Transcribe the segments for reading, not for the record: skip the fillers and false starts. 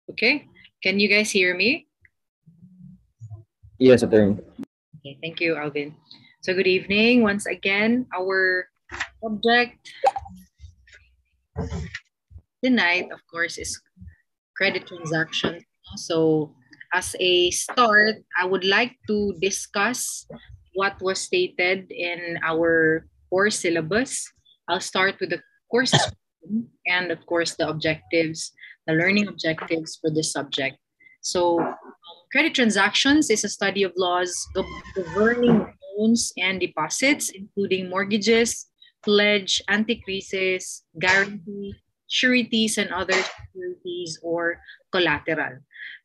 Okay, can you guys hear me? Yes, attorney. Okay, thank you, Alvin. So good evening. Once again, our subject tonight, of course, is credit transactions. So as a start, I would like to discuss what was stated in our course syllabus. I'll start with the course description and of course the objectives, the learning objectives for this subject. So credit transactions is a study of laws governing loans and deposits, including mortgages, pledge, anti-crisis, guarantee, sureties, and other securities or collateral.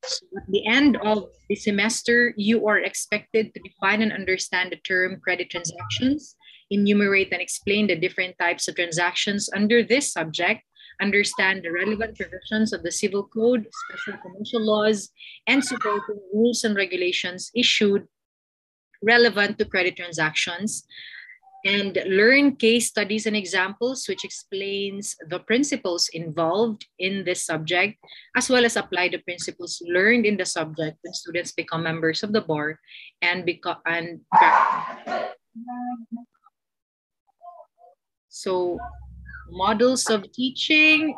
So at the end of the semester, you are expected to define and understand the term credit transactions, enumerate and explain the different types of transactions under this subject, understand the relevant provisions of the Civil Code, special commercial laws, and supporting rules and regulations issued relevant to credit transactions, and learn case studies and examples which explains the principles involved in this subject, as well as apply the principles learned in the subject when students become members of the bar and so models of teaching.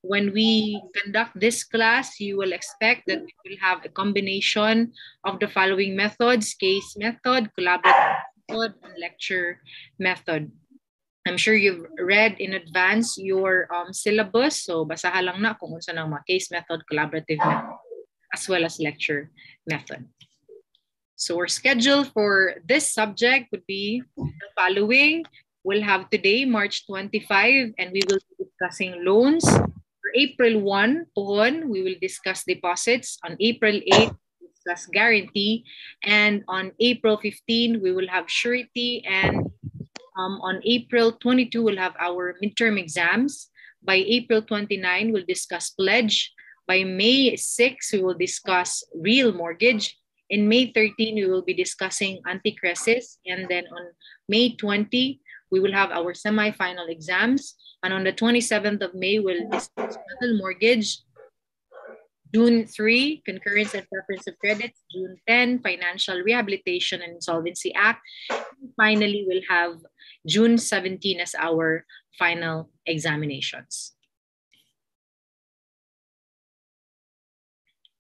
When we conduct this class, you will expect that we will have a combination of the following methods: case method, collaborative method, and lecture method. I'm sure you've read in advance your syllabus, so basahan lang na kung unsa nang mga case method, collaborative method, as well as lecture method. So our schedule for this subject would be the following. We'll have today, March 25, and we will be discussing loans. For April 1, pohon, we will discuss deposits. On April 8, we'll discuss guarantee. And on April 15, we will have surety. And on April 22, we'll have our midterm exams. By April 29, we'll discuss pledge. By May 6, we will discuss real mortgage. In May 13, we will be discussing anti-crisis. And then on May 20, we will have our semi-final exams. And on the 27th of May, we'll discuss rental mortgage. June 3, concurrence and preference of credits. June 10, financial rehabilitation and insolvency act. And finally, we'll have June 17 as our final examinations.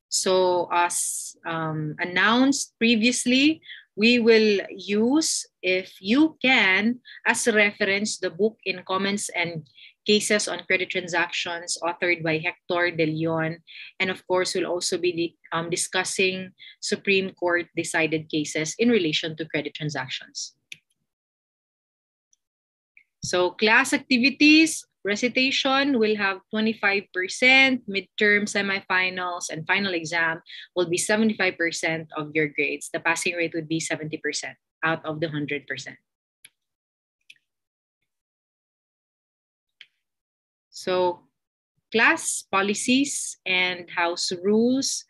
So as announced previously, we will use, if you can, as a reference, the book In Comments and Cases on Credit Transactions, authored by Hector De Leon. And of course, we'll also be discussing Supreme Court decided cases in relation to credit transactions. So class activities, recitation will have 25%, midterm, semifinals, and final exam will be 75% of your grades. The passing rate would be 70% out of the 100%. So class policies and house rules.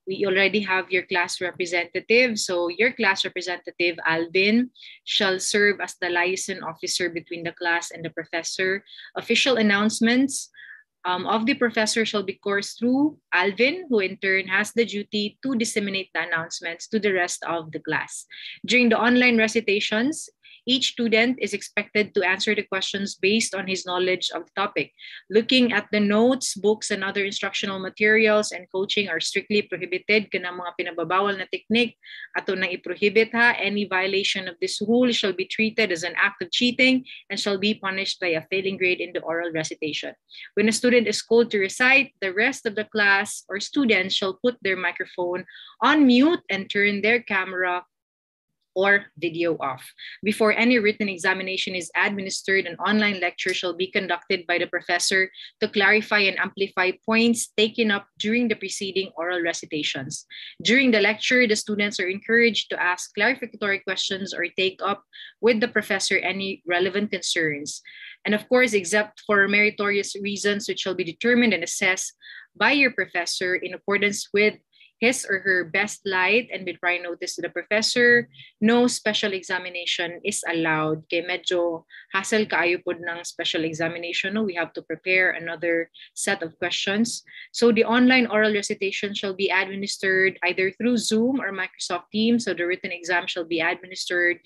We already have your class representative. So your class representative, Alvin, shall serve as the liaison officer between the class and the professor. Official announcements of the professor shall be coursed through Alvin, who in turn has the duty to disseminate the announcements to the rest of the class. During the online recitations, each student is expected to answer the questions based on his knowledge of the topic. Looking at the notes, books, and other instructional materials and coaching are strictly prohibited. Kanang mga pinababawal na technique, ato nang iprohibit ha. Any violation of this rule shall be treated as an act of cheating and shall be punished by a failing grade in the oral recitation. When a student is called to recite, the rest of the class or students shall put their microphone on mute and turn their camera or video off. Before any written examination is administered, an online lecture shall be conducted by the professor to clarify and amplify points taken up during the preceding oral recitations. During the lecture, the students are encouraged to ask clarificatory questions or take up with the professor any relevant concerns. And of course, except for meritorious reasons which shall be determined and assessed by your professor in accordance with his or her best light and with prior notice to the professor. No special examination is allowed. Kay medyo hassle kaayo pod ng special examination. No? We have to prepare another set of questions. So the online oral recitation shall be administered either through Zoom or Microsoft Teams. So the written exam shall be administered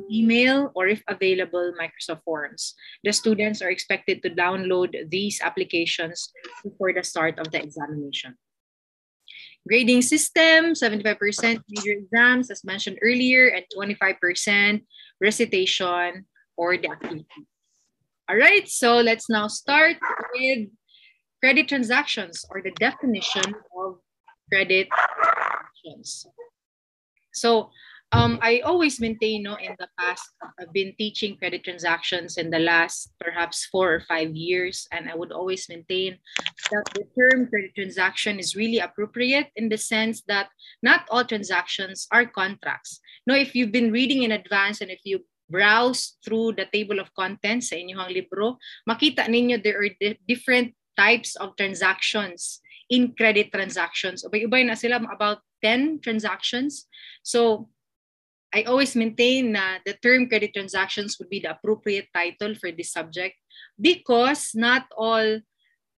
email or if available, Microsoft Forms. The students are expected to download these applications before the start of the examination. Grading system, 75% major exams, as mentioned earlier, and 25% recitation or the activity. All right, so let's now start with credit transactions or the definition of credit transactions. So I always maintain, in the past, I've been teaching credit transactions in the last perhaps 4 or 5 years, and I would always maintain that the term credit transaction is really appropriate in the sense that not all transactions are contracts. No, if you've been reading in advance and if you browse through the table of contents sa inyong libro, makita ninyo there are different types of transactions in credit transactions. Ubay-ubay na sila, about 10 transactions. So I always maintain that the term credit transactions would be the appropriate title for this subject because not all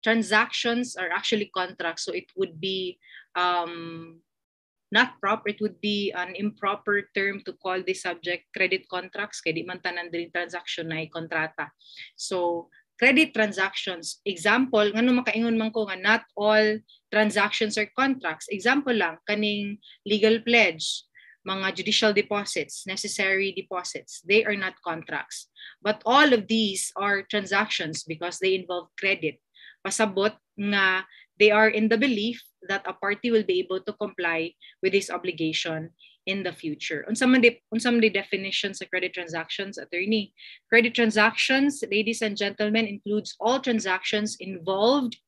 transactions are actually contracts. So it would be not proper. It would be an improper term to call this subject credit contracts. Kaya di man tanan din transaction na kontrata. So credit transactions. Example, ngano makaingon man ko nga not all transactions are contracts. Example lang, kaning legal pledge, mga judicial deposits, necessary deposits, they are not contracts. But all of these are transactions because they involve credit. Pasabot nga they are in the belief that a party will be able to comply with this obligation in the future. On some of the definitions of credit transactions, attorney. Credit transactions, ladies and gentlemen, includes all transactions involved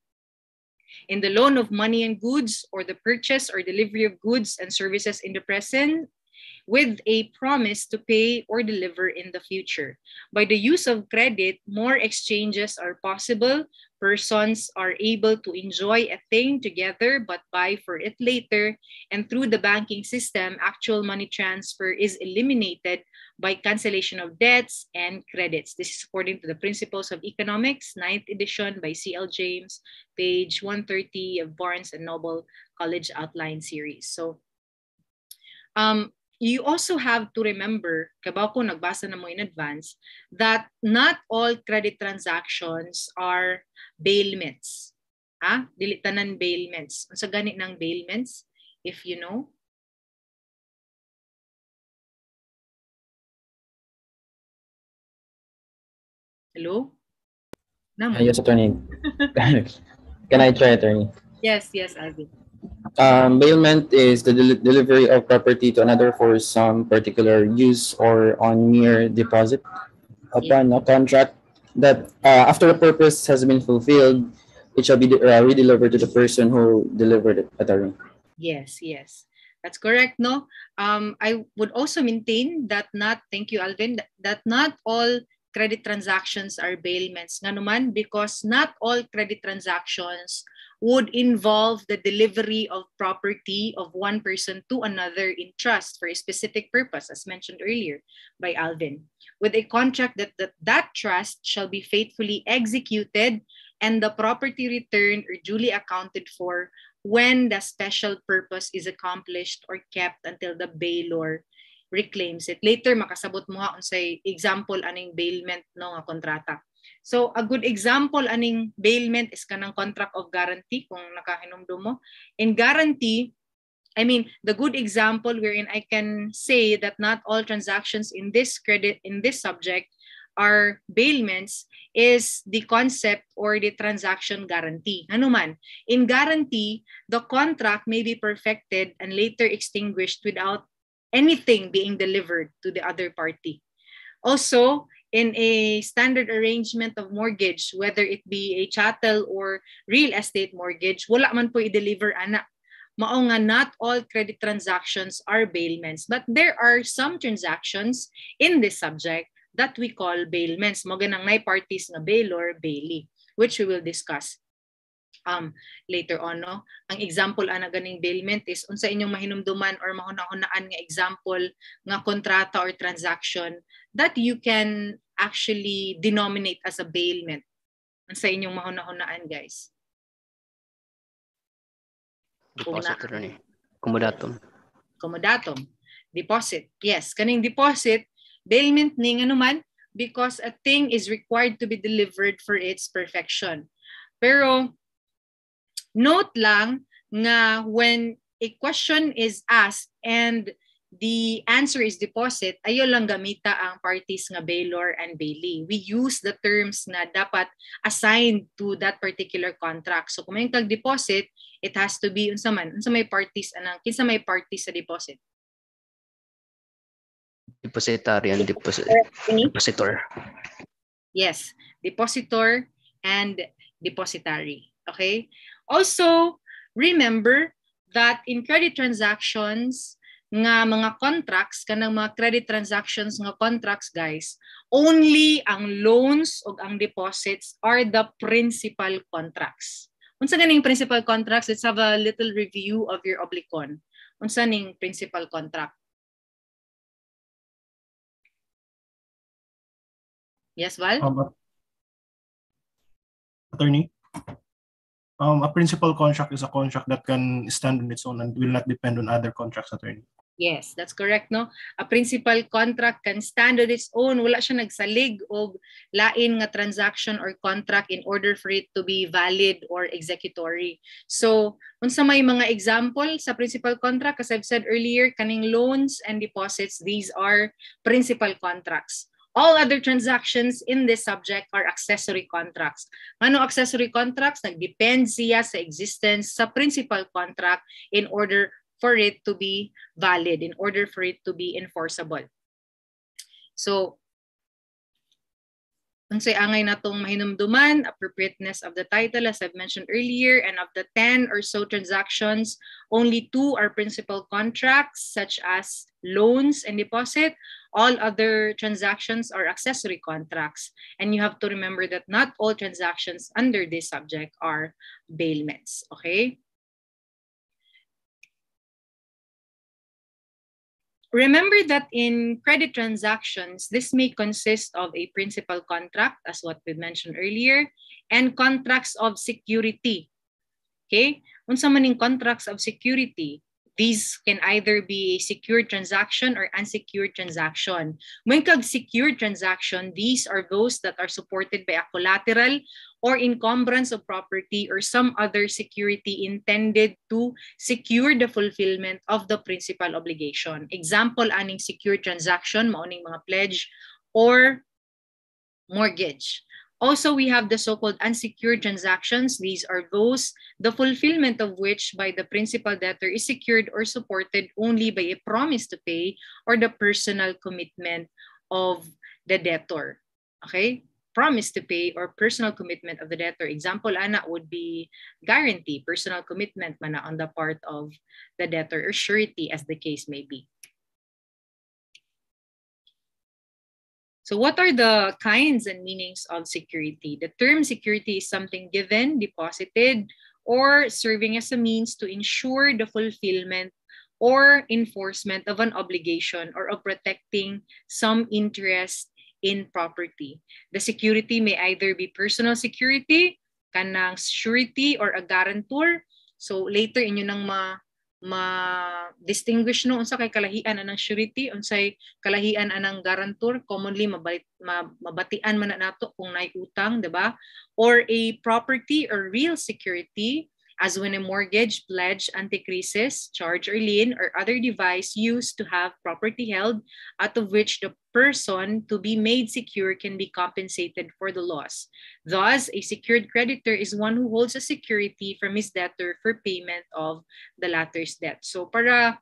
in the loan of money and goods or the purchase or delivery of goods and services in the present with a promise to pay or deliver in the future. By the use of credit, more exchanges are possible. Persons are able to enjoy a thing together but buy for it later. And through the banking system, actual money transfer is eliminated by cancellation of debts and credits. This is according to the Principles of Economics, 9th edition by C.L. James, page 130 of Barnes and Noble College Outline Series. So, you also have to remember, kabaw ko nagbasa na mo in advance, that not all credit transactions are bailments. Dili tanan bailments. Sa gani ng bailments, if you know. Hello? Yes, attorney. Can I try, attorney? Yes, Alvin. Bailment is the delivery of property to another for some particular use or on mere deposit upon a contract that after the purpose has been fulfilled, it shall be redelivered to the person who delivered it, attorney. Yes. That's correct, no? I would also maintain that thank you, Alvin, that not all credit transactions are bailments. Nga naman, because not all credit transactions would involve the delivery of property of one person to another in trust for a specific purpose, as mentioned earlier by Alvin, with a contract that trust shall be faithfully executed and the property returned or duly accounted for when the special purpose is accomplished or kept until the bailor reclaims it. Later, makasabot mo ha unsay example aning bailment no nga kontrata. So, a good example aning bailment is kanang contract of guarantee kung nakahinumdum mo. In guarantee, the good example wherein I can say that not all transactions in this subject are bailments is the concept or the transaction guarantee. Ano man, in guarantee, the contract may be perfected and later extinguished without anything being delivered to the other party. Also, in a standard arrangement of mortgage, whether it be a chattel or real estate mortgage, wala man po i-deliver ana. Mao nga not all credit transactions are bailments, but there are some transactions in this subject that we call bailments. Mo ganang nay parties nga bailor, bailee, which we will discuss later on, no? Ang example ana ganing bailment is unsa inyong mahinumduman or mahuna-hunaan nga example nga kontrata or transaction that you can actually denominate as a bailment. Unsa inyong mahuna-hunaan, guys? Deposit attorney. Commodatum. Commodatum. Deposit. Yes, kaning deposit, bailment ning ano man because a thing is required to be delivered for its perfection. Pero note lang nga when a question is asked and the answer is deposit, ayo lang gamita ang parties nga bailor and bailee. We use the terms nga dapat assigned to that particular contract. So kung may kag-deposit, it has to be unsa man, unsa may parties anang kinsa may parties sa deposit. Depositary and depositor. Yes, depositor and depositary. Okay? Also, remember that in credit transactions nga mga contracts, kanang mga credit transactions nga contracts, guys, only ang loans o ang deposits are the principal contracts. Unsa ganing principal contracts? Let's have a little review of your oblicon. Unsa ning principal contract? Yes, Val? Attorney? A principal contract is a contract that can stand on its own and will not depend on other contracts, attorney. Yes, that's correct, no? A principal contract can stand on its own. Wala siya nagsalig o lain nga transaction or contract in order for it to be valid or executory. So, unsa may mga example sa principal contract, as I've said earlier, kaning loans and deposits, these are principal contracts. All other transactions in this subject are accessory contracts. Ano accessory contracts? Nagdepend siya sa existence sa principal contract in order for it to be valid, in order for it to be enforceable. So, unsay angay natong mahinumduman, appropriateness of the title, as I've mentioned earlier, and of the 10 or so transactions, only 2 are principal contracts, such as loans and deposit. All other transactions are accessory contracts. And you have to remember that not all transactions under this subject are bailments, okay? Remember that in credit transactions, this may consist of a principal contract, as what we mentioned earlier, and contracts of security. Okay? Unsa man ning contracts of security? These can either be a secured transaction or unsecured transaction. When kag secured transaction, these are those that are supported by a collateral or encumbrance of property or some other security intended to secure the fulfillment of the principal obligation. Example, aning secured transaction, mauning mga pledge or mortgage. Also, we have the so-called unsecured transactions. These are those, the fulfillment of which by the principal debtor is secured or supported only by a promise to pay or the personal commitment of the debtor. Okay? Promise to pay or personal commitment of the debtor. Example, ana, would be guarantee, personal commitment mana on the part of the debtor or surety as the case may be. So what are the kinds and meanings of security? The term security is something given, deposited, or serving as a means to ensure the fulfillment or enforcement of an obligation or of protecting some interest in property. The security may either be personal security, kanang surety, or a guarantor. So later inyo nang ma-distinguish no unsa kay kalahian anang surety, unsay kalahian anang guarantor. Commonly mabatian man na nato kung naay utang, diba? Or a property or real security, as when a mortgage, pledge, anti-crisis, charge or lien, or other device used to have property held, out of which the person to be made secure can be compensated for the loss. Thus, a secured creditor is one who holds a security from his debtor for payment of the latter's debt. So para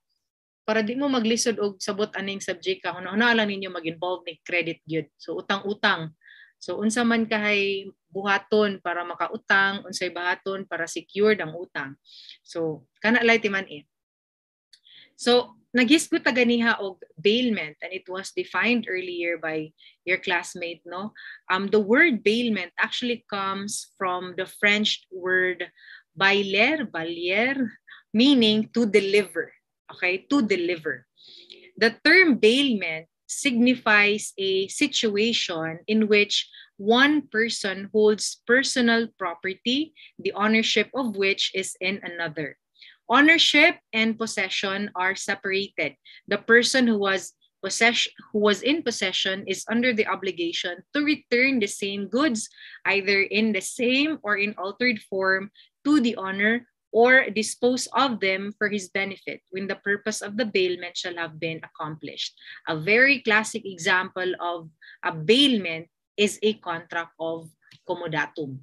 di mo maglisod og sabot aning subject ka, huna lang ninyo mag-involve ni credit gyud. So utang-utang. So unsa man kahay buhaton para makautang, unsay bahaton para secured ang utang. So kana lay timan eh. So nagisgot ganiha og bailment, and it was defined earlier by your classmate, no? The word bailment actually comes from the French word bailer, meaning to deliver. Okay, to deliver. The term bailment signifies a situation in which one person holds personal property, the ownership of which is in another. Ownership and possession are separated. The person who was in possession is under the obligation to return the same goods, either in the same or in altered form, to the owner, or dispose of them for his benefit when the purpose of the bailment shall have been accomplished. A very classic example of a bailment is a contract of commodatum.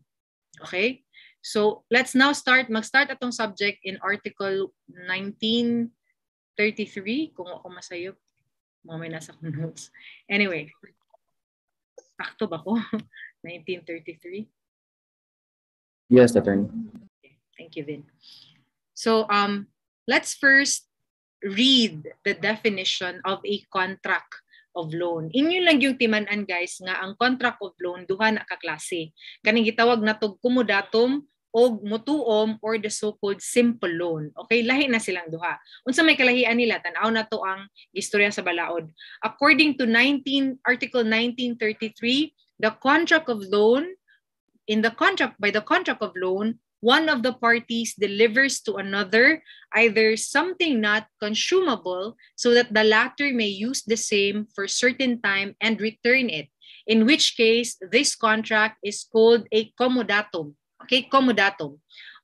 Okay? So let's now mag-start atong subject in Article 1933. Kung ako masayop, may nasa akong notes. Anyway, sakto ba ko? 1933? Yes, attorney. Okay, thank you, Vin. So let's first read the definition of a contract of loan. Inyo lang yung timan-an, guys, nga ang contract of loan duha na ka klase. Kaning gitawag natog commodatum o mutuom, or the so-called simple loan. Okay, lahi na silang duha. Unsa may kalahian nila, tan-aw na to ang istorya sa balaod. According to Article 1933, the contract of loan, by the contract of loan, one of the parties delivers to another either something not consumable so that the latter may use the same for a certain time and return it, in which case this contract is called a commodatum. Okay, commodatum.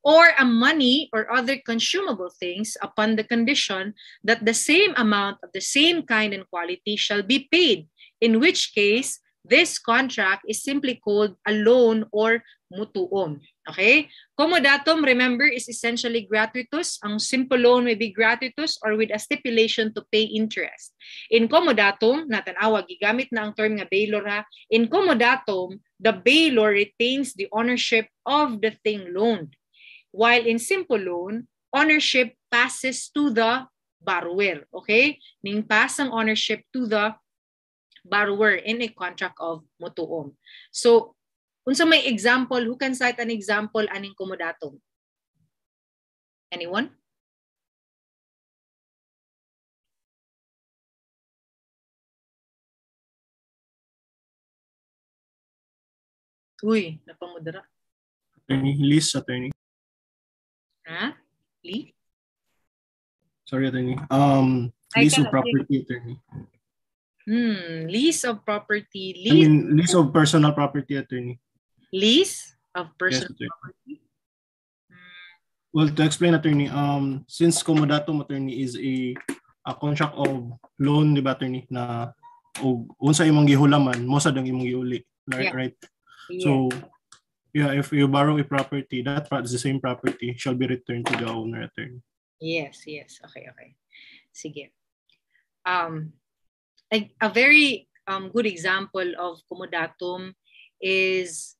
Or a money or other consumable things upon the condition that the same amount of the same kind and quality shall be paid, in which case this contract is simply called a loan or mutuum. Okay? Commodatum, remember, is essentially gratuitous. Ang simple loan may be gratuitous or with a stipulation to pay interest. In commodatum, natanawa, gigamit na ang term nga bailor ha. In commodatum, the bailor retains the ownership of the thing loaned. While in simple loan, ownership passes to the borrower. Okay? Ning pass ang ownership to the borrower in a contract of mutuum. So, unsa may example, who can cite an example aning commodatum? Anyone? Uy, napamudra. Attorney, lease, attorney. Ha? Lee? Sorry, attorney. Lease of property, attorney. Lease of property. Lease of personal property, attorney. Lease of personal property? Well, to explain, attorney, since commodatum, attorney, is a contract of loan, di ba, attorney, na unsa imong gihulaman, mo sa dang imong giuli, right? Yeah. Right? Yeah. So, yeah, if you borrow a property, that the same property shall be returned to the owner, attorney. Yes. Okay. Sige. A very good example of commodatum is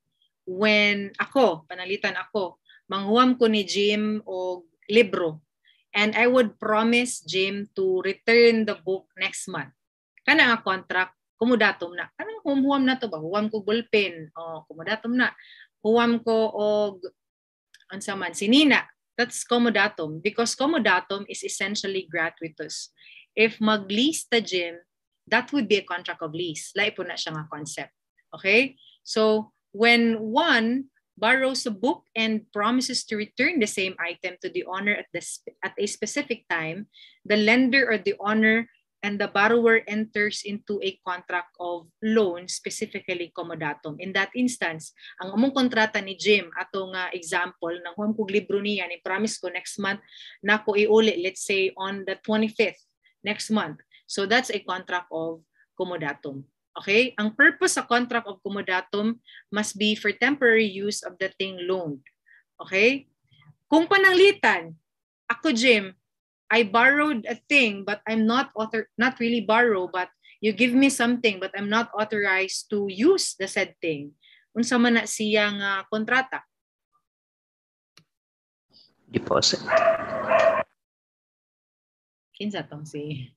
when panalitan ako, manghuam ko ni Jim og libro, and I would promise Jim to return the book next month. Kana nga contract, commodatum na. Kanang huam na to ba? Huam ko ballpen, commodatum na. Huam ko og unsa man sinina. That's commodatum, because commodatum is essentially gratuitous. If mag-lease ta Jim, that would be a contract of lease. Lai po na siya nga concept. Okay? So, when one borrows a book and promises to return the same item to the owner at a specific time, the lender or the owner and the borrower enters into a contract of loan, specifically commodatum. In that instance, ang among kontrata ni Jim, ato nga example, nang huwam kog libro niya, ni promise ko next month na ko iuli, let's say on the 25th next month. So that's a contract of commodatum. Okay? Ang purpose sa contract of commodatum must be for temporary use of the thing loaned. Okay? Kung pananglitan, ako Jim, I borrowed a thing but I'm not really borrow, but you give me something but I'm not authorized to use the said thing. Unsa man na siyang kontrata? Deposit. Kinsa tong si?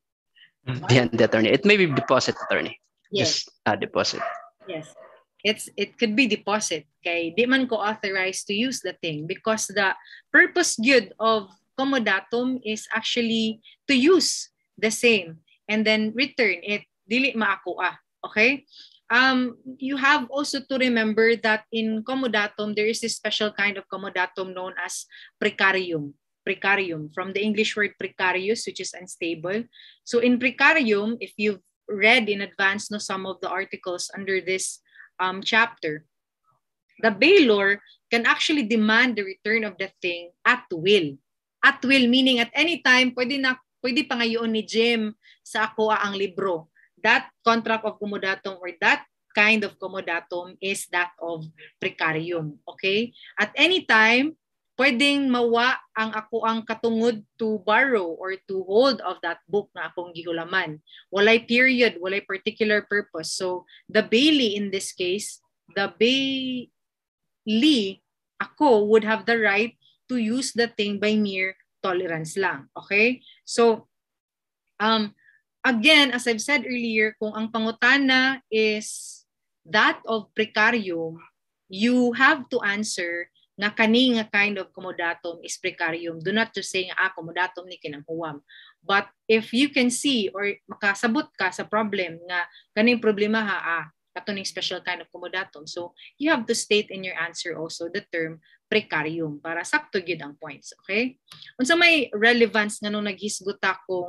Behind the attorney. It may be deposit attorney. Yes. Just deposit. Yes. It could be deposit. Kay di man ko authorized to use the thing because the purpose good of Commodatum is actually to use the same and then return it. Dili maakuha. Okay? You have also to remember that in Commodatum, there is this special kind of Commodatum known as precarium. Precarium, from the English word precarious, which is unstable. So in precarium, if you've read in advance some of the articles under this chapter, the bailor can actually demand the return of the thing at will. At will meaning at any time, pwede pa ngayon ni Jim sa ako ang libro. That contract of commodatum or that kind of commodatum is that of precarium. Okay? At any time, pwedeng mawa ang ako ang katungod to borrow or to hold of that book na akong gihulaman. Walay period, walay particular purpose. So, the bailee in this case, the bailee, ako would have the right to use the thing by mere tolerance lang. Okay? So, again, as I've said earlier, kung ang pangutana is that of precarium, you have to answer nga kani nga kind of commodatum is precarium. Do not just say nga commodatum ni kinanghuwam. But if you can see or makasabot ka sa problem nga kaning problema kato ning special kind of commodatum. So you have to state in your answer also the term precarium para sakto gyud ang points. Okay? Unsa may relevance nga nung naghisguta kung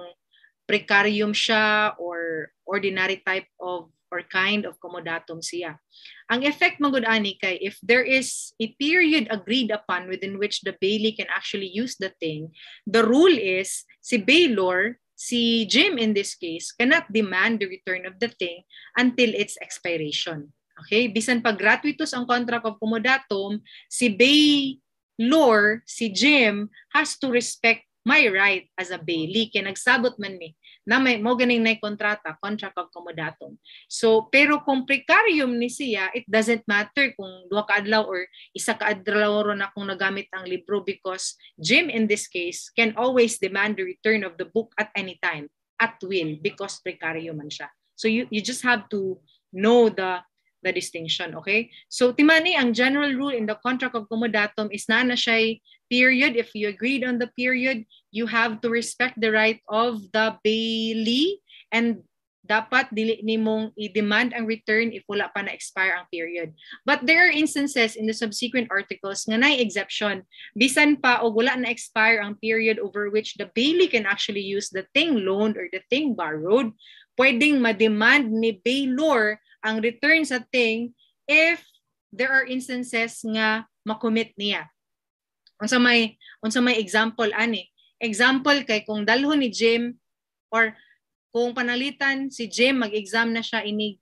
precarium siya or ordinary type of or kind of commodatum siya. Ang effect magud ani kay if there is a period agreed upon within which the bailee can actually use the thing, the rule is si bailor, si Jim in this case, cannot demand the return of the thing until its expiration. Okay? Bisan pag gratuitous ang contract of commodatum, si bailor, si Jim has to respect my right as a bailee. Kaya nagsabot man mi na may mo ganing na kontrata, contract of commodatum. So, pero kung precarium ni siya, it doesn't matter kung 2 ka adlaw or 1 ka adlaw ron akong nagamit ang libro because Jim in this case can always demand the return of the book at any time, at will, because precarium man siya. So, you just have to know the distinction, okay? So, timani, ang general rule in the contract of commodatum is na siya period. If you agreed on the period, you have to respect the right of the bailee and dapat dili nimong i-demand ang return if wala pa na-expire ang period. But there are instances in the subsequent articles nga na exception. Bisan pa o wala na-expire ang period over which the bailee can actually use the thing loaned or the thing borrowed, pwedeng ma-demand ni bailor ang return sa thing if there are instances nga makommit niya. Unsa may example ani? Example kay kung dalhon ni Jim or kung panalitan si Jim mag-exam na siya inig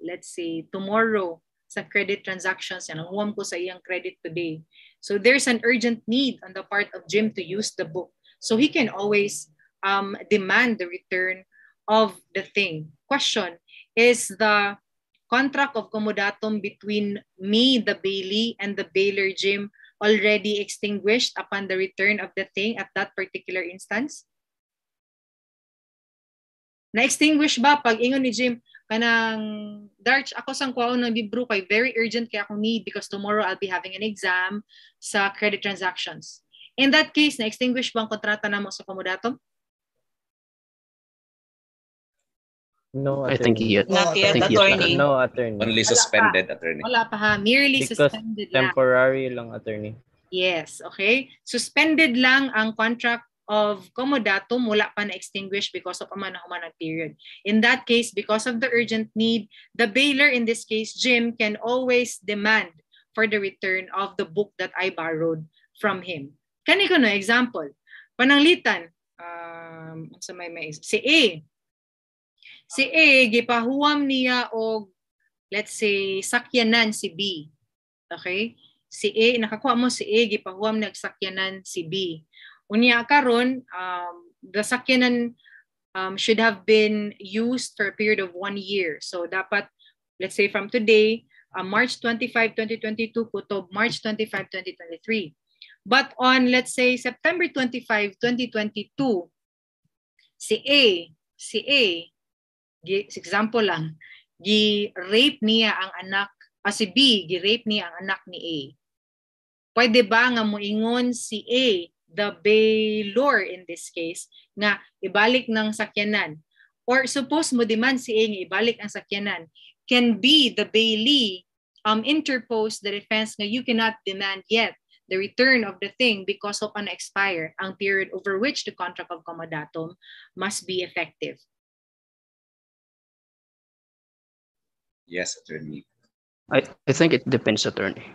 let's say tomorrow sa credit transactions yan ang ko sa iyang credit today. So there's an urgent need on the part of Jim to use the book. So he can always demand the return of the thing. Question, is the contract of commodatum between me, the bailee, and the bailor Jim already extinguished upon the return of the thing at that particular instance? Na-extinguish ba pag ingon ni Jim, kanang Darch, ako sang kuwaon ng libro kay very urgent kaya ako need because tomorrow I'll be having an exam sa credit transactions. In that case, na-extinguish ba ang kontrata namo sa commodatum? No, I think attorney. yet. Not yet, I think yet attorney. No, attorney. Only suspended, attorney. Wala pa ha, merely Because suspended lang. temporary lang, attorney. Yes, okay. Suspended lang ang contract of commodatum, wala pa na-extinguish because of humanang period. In that case, because of the urgent need, the bailor, in this case, Jim, can always demand for the return of the book that I borrowed from him. Kani ko na example. Pananglitan, si A. Si A, gipahuwam niya og, let's say, sakyanan si B. Okay? Si A, nakakuha mo si A, gipahuwam na sakyanan si B. Unya karon, the sakyanan should have been used for a period of 1 year. So dapat, let's say from today, March 25, 2022 kutob March 25, 2023. But on, let's say, September 25, 2022, si A, example lang, gi-rape niya ang anak, si B, gi-rape niya ang anak ni A. Pwede ba nga moingon si A, the bailor in this case, nga ibalik ng sakyanan? Or suppose mo demand si A nga ibalik ang sakyanan, can B, the bailee, interpose the defense nga you cannot demand yet the return of the thing because of an expire, ang period over which the contract of commodatum must be effective. Yes, attorney. I think it depends, attorney.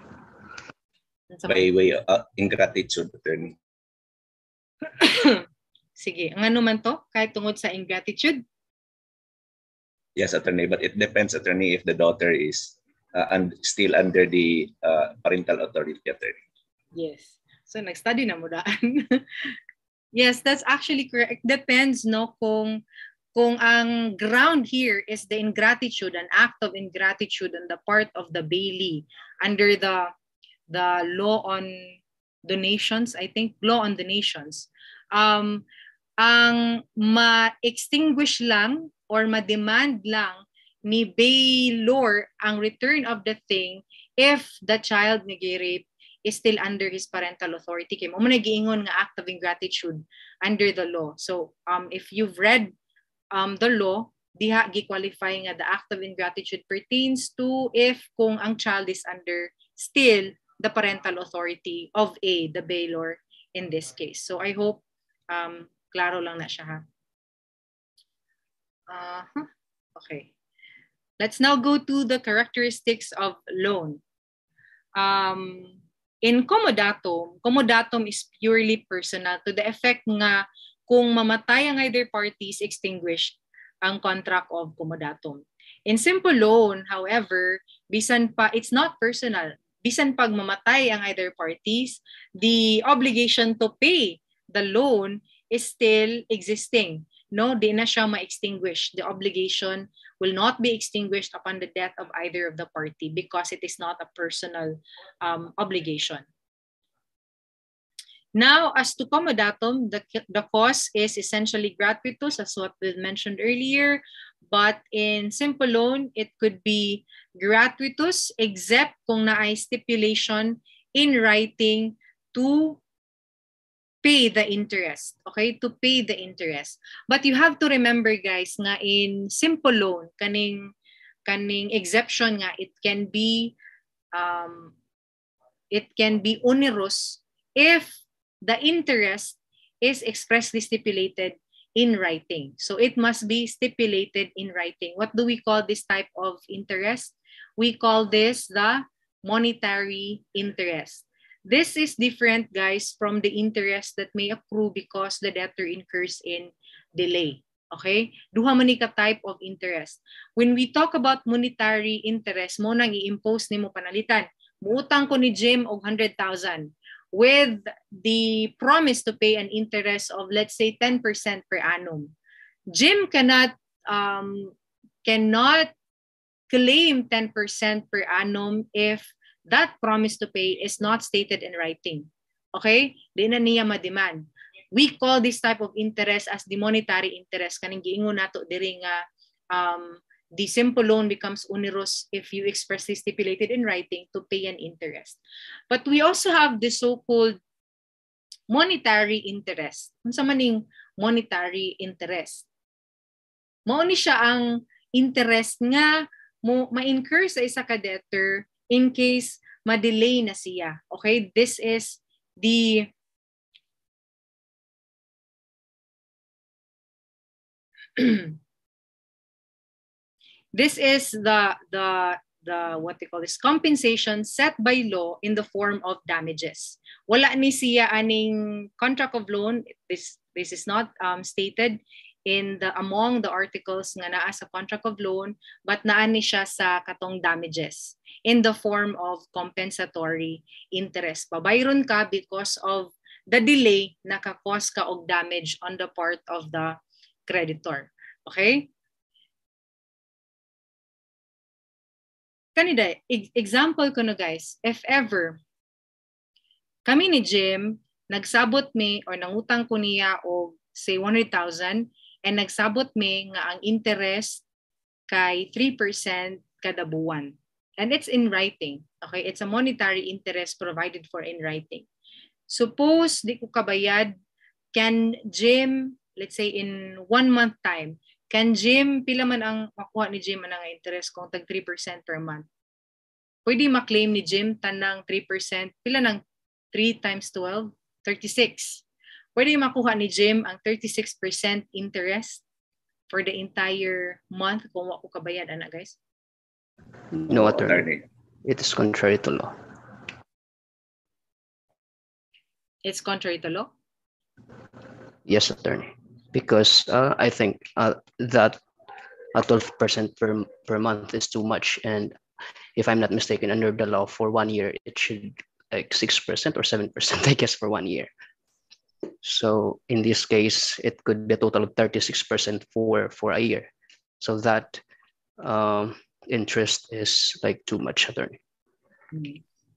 By way of ingratitude, attorney. Sige, ang ano man to? Kahit tungod sa ingratitude? Yes, attorney, but it depends, attorney, if the daughter is still under the parental authority, attorney. Yes. So, nag-study na mo daan. Yes, that's actually correct. Depends, no, kung ang ground here is the ingratitude, an act of ingratitude on the part of the bailee under the law on donations, I think, law on donations. Ang ma-extinguish lang or ma-demand lang ni bailor ang return of the thing if the child nag-rape is still under his parental authority. Kaya mo nag-iingon nga act of ingratitude under the law. So if you've read the law, diha gi-qualify nga the act of ingratitude pertains to if kung ang child is under still the parental authority of A, the bailor in this case. So I hope klaro lang na siya, ha? Okay. Let's now go to the characteristics of loan. In commodatum is purely personal to the effect nga kung mamatay ang either parties, extinguish ang contract of commodatum. In simple loan, however, bisan pa, it's not personal. Bisan pag mamatay ang either parties, the obligation to pay the loan is still existing. No, di na siya ma-extinguish. The obligation will not be extinguished upon the death of either of the party because it is not a personal obligation. Now, as to commodatum, the cause is essentially gratuitous, as what we mentioned earlier. But in simple loan, it could be gratuitous except kung naay stipulation in writing to pay the interest. Okay, to pay the interest. But you have to remember, guys, nga in simple loan, kaning exception nga, it can be onerous if the interest is expressly stipulated in writing. So it must be stipulated in writing. What do we call this type of interest? We call this the monetary interest. This is different, guys, from the interest that may accrue because the debtor incurs in delay. Okay? Duha man ni ka type of interest. When we talk about monetary interest, mo nang i-impose nimo panalitan. Muutang ko ni Jim og 100,000 with the promise to pay an interest of, let's say, 10% per annum. Jim cannot claim 10% per annum if that promise to pay is not stated in writing. Okay? Di na niya ma-demand. We call this type of interest as the monetary interest. Kaning giingon nato diri nga the simple loan becomes onerous if you expressly stipulated in writing to pay an interest. But we also have the so-called monetary interest. Unsa man ning monetary interest? Mao ni siya ang interest nga ma-incur sa isa ka debtor in case ma-delay na siya. Okay? This is the this is the what they call this compensation set by law in the form of damages. Wala ni siya aning contract of loan. This is not stated in among the articles nga naa sa contract of loan, but naa ni siya sa katong damages in the form of compensatory interest. Pabayron ka because of the delay, naka-cause ka og damage on the part of the creditor. Okay? Kanida, example ko na, guys, if ever Kami ni Jim, nagsabot mi or nangutang ko niya og say 100,000 and nagsabot mi nga ang interest kay 3% kada buwan. And it's in writing. Okay, it's a monetary interest provided for in writing. Suppose di ko kabayad, can Jim, let's say in 1 month time, can Jim, pila man ang makuha ni Jim ang interest kung tag 3% per month? Pwede maklaim ni Jim tanang 3%, pila ng 3 times 12? 36. Pwede makuha ni Jim ang 36% interest for the entire month kung wako kabayad, ana guys? No, attorney. Attorney. It is contrary to law. It's contrary to law? Yes, attorney. Because I think that 12% per month is too much, and if I'm not mistaken, under the law for 1 year, it should like 6% or 7%, I guess, for 1 year. So in this case, it could be a total of 36% for a year. So that interest is like too much, attorney.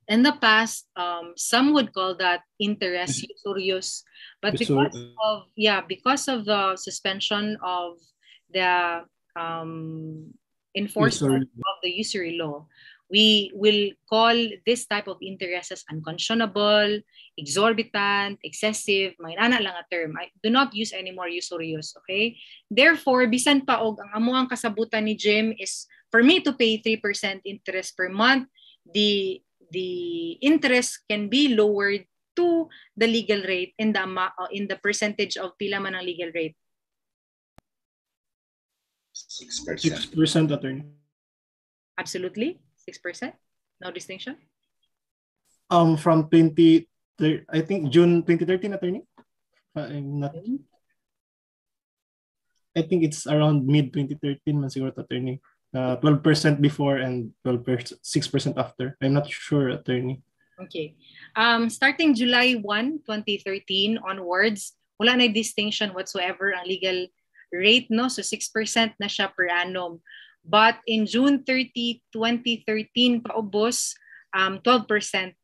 In the past, some would call that interest usurious, but because of the suspension of the enforcement of the usury law, we will call this type of interest as unconscionable, exorbitant, excessive, may ana lang a term. I do not use anymore usurious, okay? Therefore, bisan pa og ang amuang kasabutan ni Jim is for me to pay 3% interest per month, the interest can be lowered to the legal rate in the percentage of pila man ang legal rate. 6%. 6%, attorney. Absolutely. 6%? No distinction? From I think June 2013, attorney. I'm not. I think it's around mid 2013 man siguro, attorney. 12% before and 6% after. I'm not sure, attorney. Okay. Starting July 1, 2013 onwards, wala na distinction whatsoever ang legal rate, no? So 6% na siya per annum. But in June 30, 2013, paubos, 12%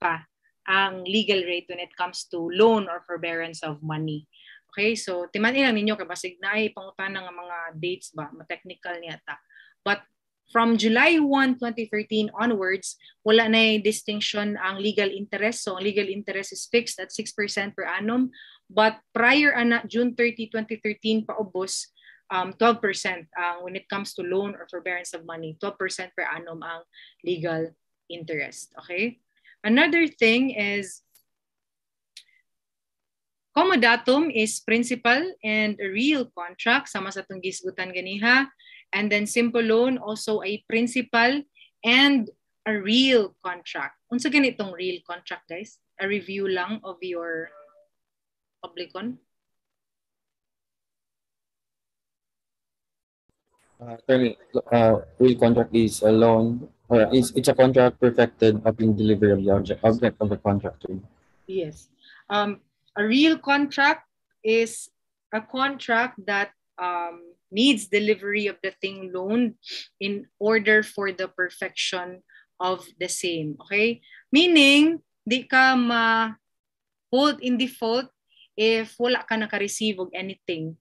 pa ang legal rate when it comes to loan or forbearance of money. Okay, so timanin lang ninyo kay basig na ay pangutan ng mga dates ba, ma-technical niya ta. But from July 1, 2013 onwards, wala na distinction ang legal interest. So ang legal interest is fixed at 6% per annum. But prior ana June 30, 2013 paubos, 12% when it comes to loan or forbearance of money, 12% per annum ang legal interest. Okay? Another thing is Commodatum is principal and a real contract, sama sa itong gisgutan ganiha. And then simple loan also a principal and a real contract. Unsa ganitong real contract, guys? A review lang of your oblicon. Real contract is a loan, or it's a contract perfected upon delivery of the object of the contract. Yes. A real contract is a contract that needs delivery of the thing loaned in order for the perfection of the same. Okay? Meaning, di ka hold in default if wala ka naka-receive of anything.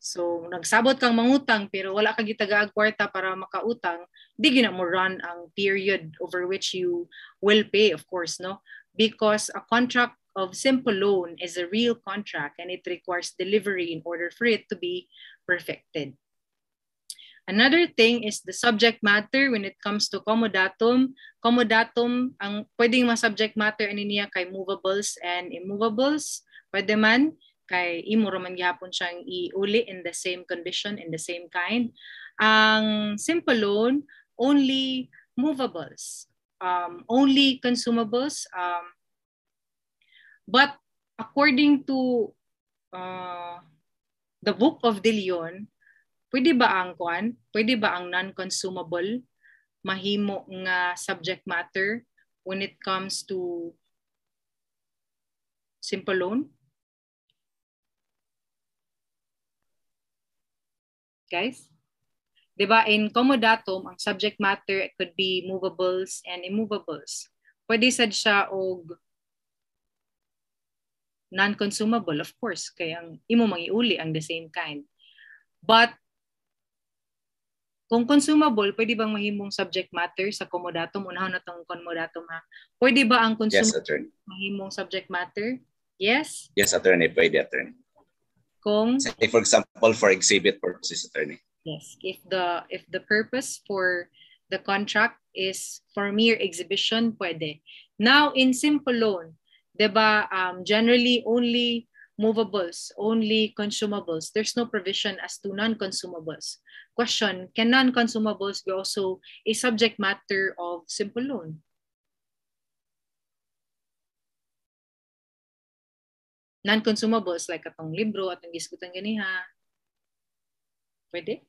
So, nagsabot kang mangutang pero wala ka gitagaag kwarta para makautang, di gina mo run ang period over which you will pay, of course, no? Because a contract of simple loan is a real contract and it requires delivery in order for it to be perfected. Another thing is the subject matter when it comes to Commodatum. Commodatum, ang pwedeng ma-subject matter ani niya kay movables and immovables. Pwede man kay imo raman gyapon siyang iuli in the same condition, in the same kind. Ang simple loan, only movables, only consumables. But according to the Book of De Leon, pwede ba ang non-consumable mahimo nga subject matter when it comes to simple loan? Guys? Diba, in Commodatum, ang subject matter could be movables and immovables. Pwede sad siya og Non-consumable, of course, kaya ang imo mangiuli ang the same kind. But kung consumable, pwede bang mahimong subject matter sa Commodatum? Unahon na itong Commodatum ha. Pwede ba ang Yes, consumable attorney. mahimong subject matter? Yes? Yes, attorney. Pwede, attorney. Kung? Say, for example, for exhibit purposes, attorney. Yes. If the purpose for the contract is for mere exhibition, pwede. Now, in simple loan, diba, generally only movables, only consumables. There's no provision as to non-consumables. Question, can non-consumables be also a subject matter of simple loan? Non-consumables like atong libro, atong gisgutan ganiha. Pwede?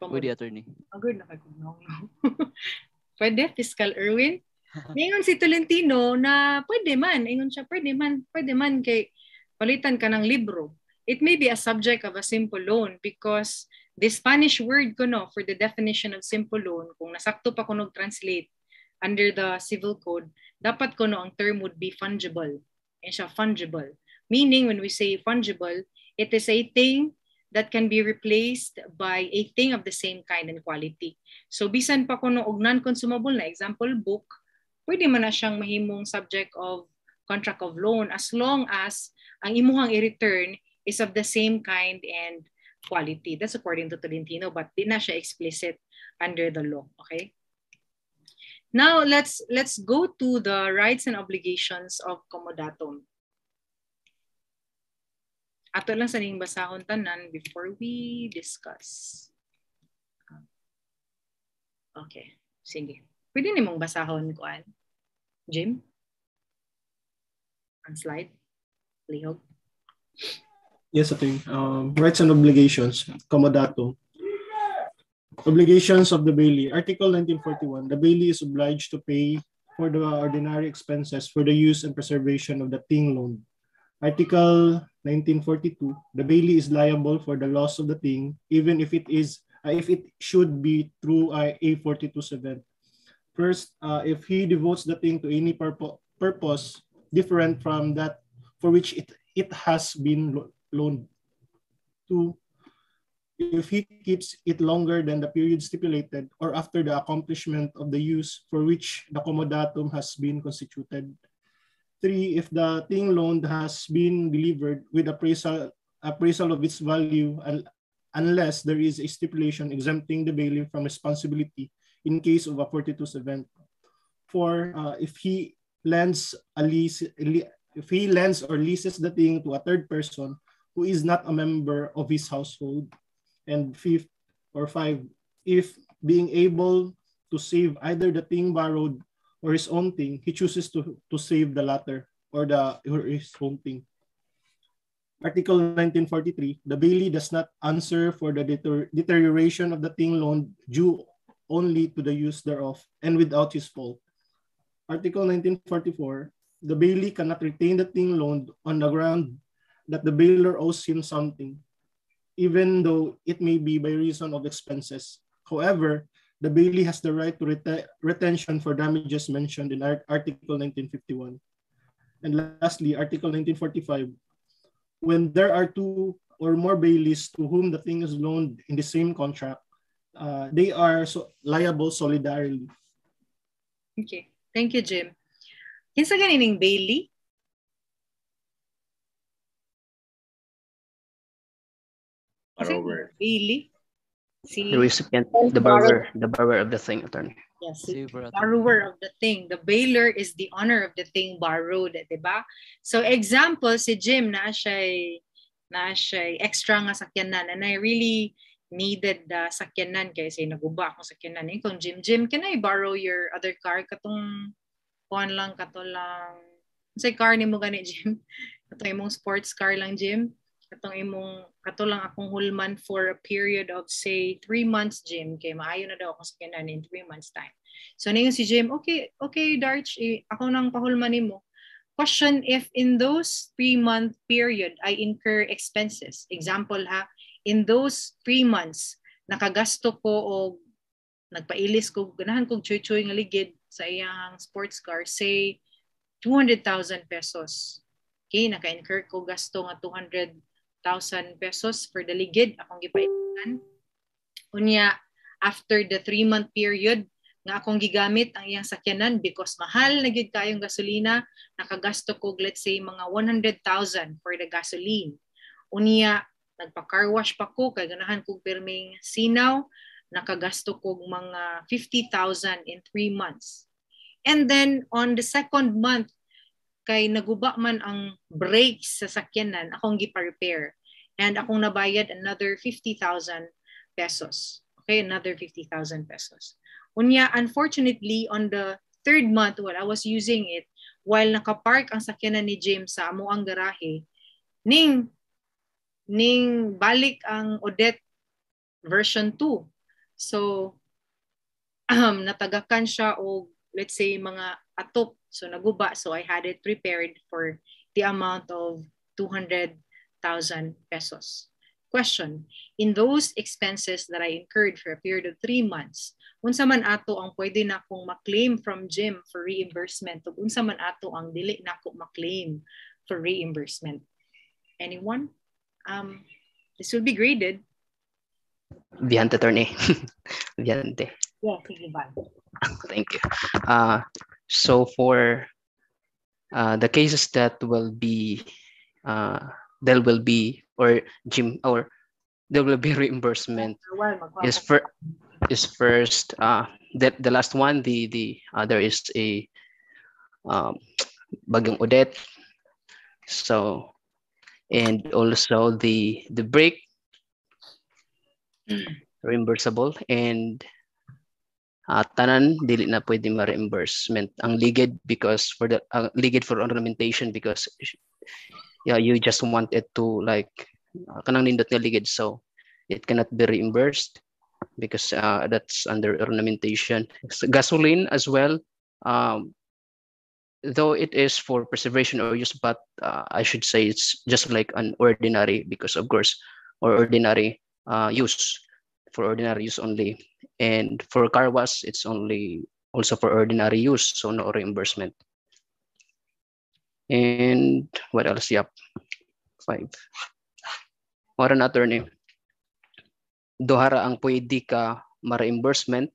Pwede, attorney. Agad na kayo. Pwede, Fiscal Erwin? Ngayon si Tolentino na pwede man. Ngayon siya, pwede man kay palitan ka ng libro. It may be a subject of a simple loan because the Spanish word ko no for the definition of simple loan, kung nasakto pa ko translate under the civil code, dapat ko no ang term would be fungible. And siya fungible. Meaning when we say fungible, it is a thing that can be replaced by a thing of the same kind and quality. So bisan pa kuno og non-consumable na example book, pwede man na siyang mahimong subject of contract of loan as long as ang imuhang i-return is of the same kind and quality. That's according to Tolentino, but di na siya explicit under the law. Okay? Now let's go to the rights and obligations of Commodatum. Ato lang sa ning basahon tanan before we discuss. Okay, sige. Pwede nimong basahon kuan. Jim? Ang slide. Lihog. Yes, attorney. Rights and obligations, Commodatum. Obligations of the bailee. Article 1941. The bailee is obliged to pay for the ordinary expenses for the use and preservation of the thing loaned. Article 1942. The bailee is liable for the loss of the thing, even if it should be through A427. First, if he devotes the thing to any purpose different from that for which it has been loaned. Two, if he keeps it longer than the period stipulated or after the accomplishment of the use for which the Commodatum has been constituted. 3, if the thing loaned has been delivered with appraisal of its value unless there is a stipulation exempting the bailee from responsibility in case of a fortuitous event. 4, if he lends or leases the thing to a third person who is not a member of his household. And 5, if being able to save either the thing borrowed or his own thing, he chooses to save the latter or his own thing. Article 1943, the bailee does not answer for the deterioration of the thing loaned due only to the use thereof and without his fault. Article 1944, the bailee cannot retain the thing loaned on the ground that the bailor owes him something, even though it may be by reason of expenses. However, the bailee has the right to retention for damages mentioned in Article 1951. And lastly, Article 1945, when there are 2 or more bailees to whom the thing is loaned in the same contract, they are liable solidarily. Okay, thank you, Jim. Kinsa ganining bailee? Borrower. Bailee? The recipient, the borrower of the thing, attorney. Yes, Silver, borrower of the thing. The bailor is the owner of the thing borrowed, diba? So example, si Jim na siya extra nga sakyanan and I really needed the sakyanan kaya say naguba akong sakyanan. Kung Jim, can I borrow your other car? Katong kato lang. Say car ni mo gani, Jim? Katong imong sports car lang, Jim? Kato lang akong hulman for a period of say 3 months, Jim. Kaya maayo na daw akong sakyanan in 3 months time. So ngayon si Jim, okay, Darch, ako nang pahulman nimo. Question, if in those 3-month period I incur expenses, example ha, in those 3 months, nakagasto ko o nagpailis ko, ganahan kong choy-choy nga ligid sa iyang sports car, say 200,000 pesos. Okay, naka-incur ko gasto nga 200,000 pesos for the ligid akong gipailisan. Unya, after the 3-month period nga akong gigamit ang iyang sakyanan because mahal na gyud kayong gasolina, nakagasto ko let's say mga 100,000 for the gasoline. Unya, nagpa-car wash pa ko kay ganahan kog pirming sinaw, nakagasto ko mga 50,000 in 3 months. And then on the second month, kay naguba man ang brakes sa sakyanan, akong gipa-repair. And akong nabayad another 50,000 pesos. Okay, another 50,000 pesos. Unya, unfortunately, on the third month while I was using it, while nakapark ang sakyanan ni James sa amo ang garahe, ning balik ang Odette version 2. So, natagakan siya o let's say mga atop. So, naguba. So, I had it repaired for the amount of 200,000 pesos. Question, in those expenses that I incurred for a period of 3 months, unsa man ato ang pwede na akong maklaim from Jim for reimbursement o unsa man ato ang dili na ako maklaim for reimbursement? Anyone? This will be graded. Bihante, attorney. Bihante. Yeah, sige ba. Thank you. So for the cases that will be there will be reimbursement is first the last one, there is a Bagyong Odette. So and also the brake reimbursable, and tanan dili na pwede ma-reimbursement ang ligid because for the ligid for ornamentation because you just want it to like kanang nindot nga ligid, so it cannot be reimbursed because that's under ornamentation. Gasoline as well, though it is for preservation or use, but I should say it's just like an ordinary because of course or ordinary use, for ordinary use only. And for car wash, it's only also for ordinary use, so no reimbursement. And what else? Yep, 5. Or an attorney. Dohara ang pwede ka ma-reimbursement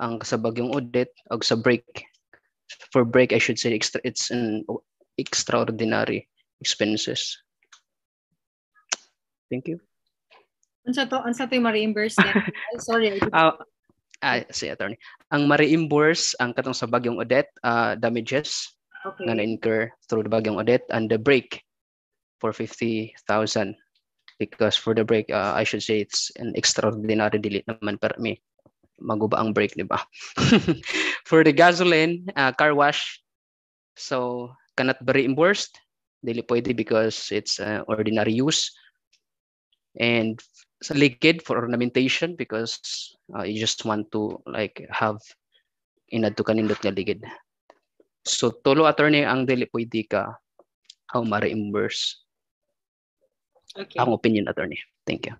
ang sa Bagyong Odette o sa brake. For brake, I should say it's an extraordinary expenses. Thank you. Unsa to ma-reimburse na? Sorry. Si attorney. Ang ma-reimburse ang katong sa Bagyong Odette damages na na-incur through the Bagyong Odette, and the brake for 50,000 because for the brake I should say it's an extraordinary delete naman per me maguba ang brake, di ba? For the gasoline car wash, so cannot be reimbursed, dili pwede because it's ordinary use. And sa liquid for ornamentation because you just want to like have inad to kanindot nga ligid. So tulo attorney ang dili pwede ka how ma-reimburse. Okay. Ang opinion, attorney. Thank you.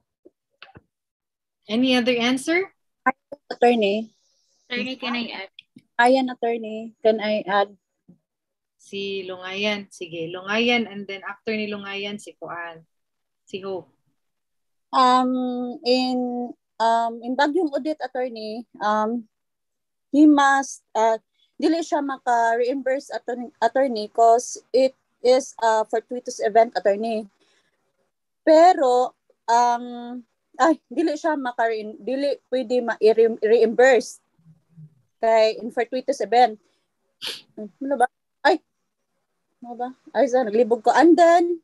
Any other answer? Attorney. Attorney, can I add? Ayan, attorney. Can I add? Si Lungayan. Sige, Lungayan, and then after ni Lungayan, si Kuan. Si Hope. In Bagyong Odette, attorney, he must dili siya maka-reimburse attorney because it is fortuitous event, attorney. Pero dili siya dili pwede ma-reimburse kay in fortuitous event. Ano ba? Ano ba? Ay, naglibog ko. And then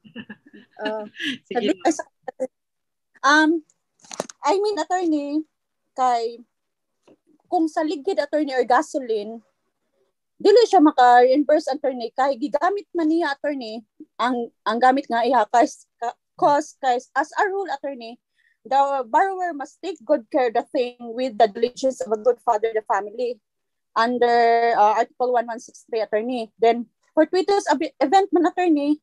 I mean, attorney, kay kung sa ligid, attorney, or gasoline, dili siya maka-reimburse, attorney, kay gigamit man niya, attorney, ang gamit nga iha, cause as a rule, attorney, the borrower must take good care of the thing with the diligence of a good father of the family under Article 1163, attorney. Then, fortuitous event man, attorney,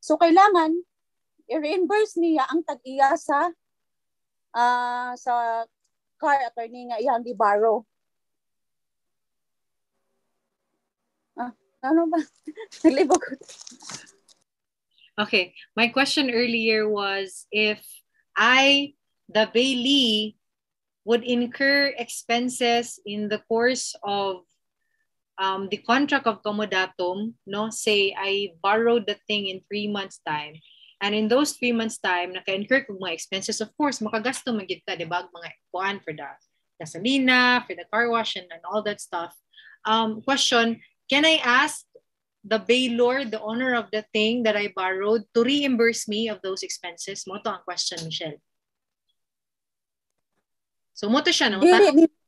so kailangan i-reimburse niya ang tag-iya sa car attorney nga iyang gi-borrow. Ano ba? Naglibog. Okay, my question earlier was if I, the bailee, would incur expenses in the course of the contract of Commodatum, no? Say I borrowed the thing in 3 months' time. And in those 3 months' time, naka-incur ko mga expenses. Of course, makagasto magit ka, di ba? Mga kuan for the gasolina, for the car wash, and all that stuff. Question, can I ask the bailor, the owner of the thing that I borrowed, to reimburse me of those expenses? Mo to ang question, Michelle. So mo to siya,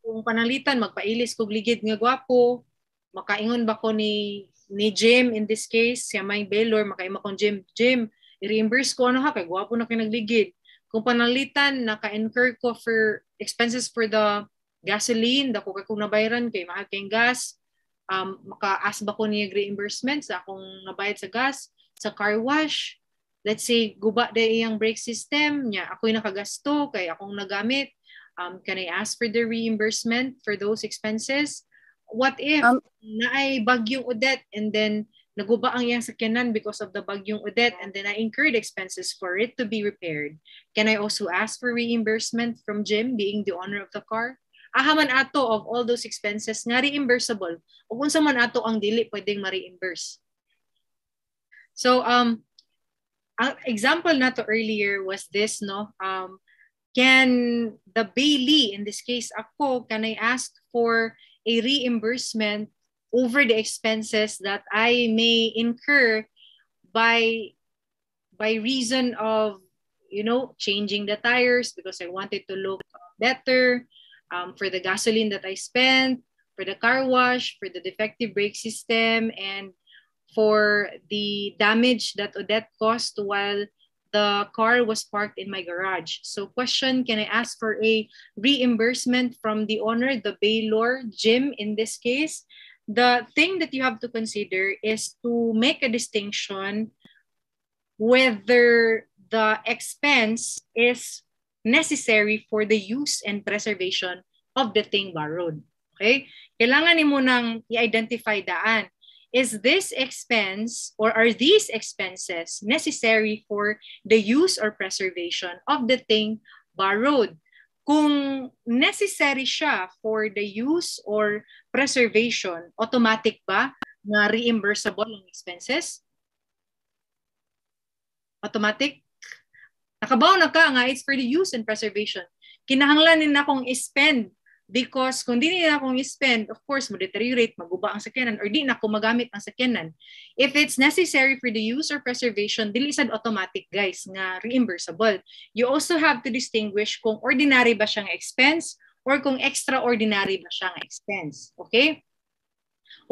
kung panalitan, magpailis kog ligid nga gwapo, makaingon ba ko ni Jim in this case, siya may bailor, makaima kong Jim, i-reimburse ko ano ha, kay gwapo na kinagligid. Kung panalitan, naka-incur ko for expenses for the gasoline, dako kay kung nabayaran kay mahal kayong gas, maka-ask ba ko niya reimbursement sa akong nabayad sa gas, sa car wash, let's say, guba day iyang brake system niya, ako'y nakagasto, kay akong nagamit, can I ask for the reimbursement for those expenses? What if naay bagyong Odette and then naguba ang iyang sakyanan because of the bagyong Odette and then I incurred expenses for it to be repaired? Can I also ask for reimbursement from Jim being the owner of the car? Ahaman ato of all those expenses nga reimbursable o kung sa man ato ang dili pwedeng ma-reimburse. So ang example nato earlier was this, no? Can the bailee, in this case ako, can I ask for a reimbursement over the expenses that I may incur by reason of, changing the tires because I wanted to look better, for the gasoline that I spent, for the car wash, for the defective brake system, and for the damage that Odette caused while the car was parked in my garage. So question, can I ask for a reimbursement from the owner, the bailor, Jim in this case? The thing that you have to consider is to make a distinction whether the expense is necessary for the use and preservation of the thing borrowed. Okay? Kailangan ni mo nang i-identify daan. Is this expense or are these expenses necessary for the use or preservation of the thing borrowed? Kung necessary siya for the use or preservation, automatic ba na reimbursable ang expenses? Automatic? Nakabaw na ka nga, it's for the use and preservation. Kinahanglan na akong spend because kung di na akong spend, of course, ma-deteriorate, maguba ang sakyanan, or di na ako magamit ang sakyanan. If it's necessary for the use or preservation, dili sad automatic, guys, nga reimbursable. You also have to distinguish kung ordinary ba siyang expense or kung extraordinary ba siyang expense. Okay?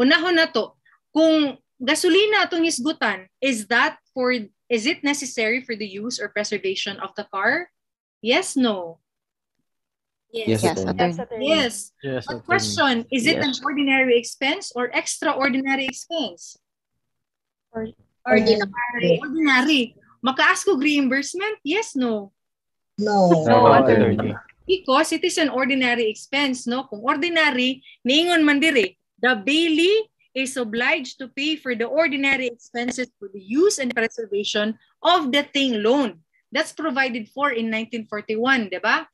Unahon na to, kung gasolina atong isgutan, is it necessary for the use or preservation of the car? Yes, no. Yes, attorney. Yes. But question, is it an ordinary expense or extraordinary expense? Ordinary. Maka-ask ko reimbursement? Yes, no. No, attorney. Because it is an ordinary expense, no? Kung ordinary, niingon man diri, the bailee is obliged to pay for the ordinary expenses for the use and preservation of the thing loaned. That's provided for in 1941, di ba?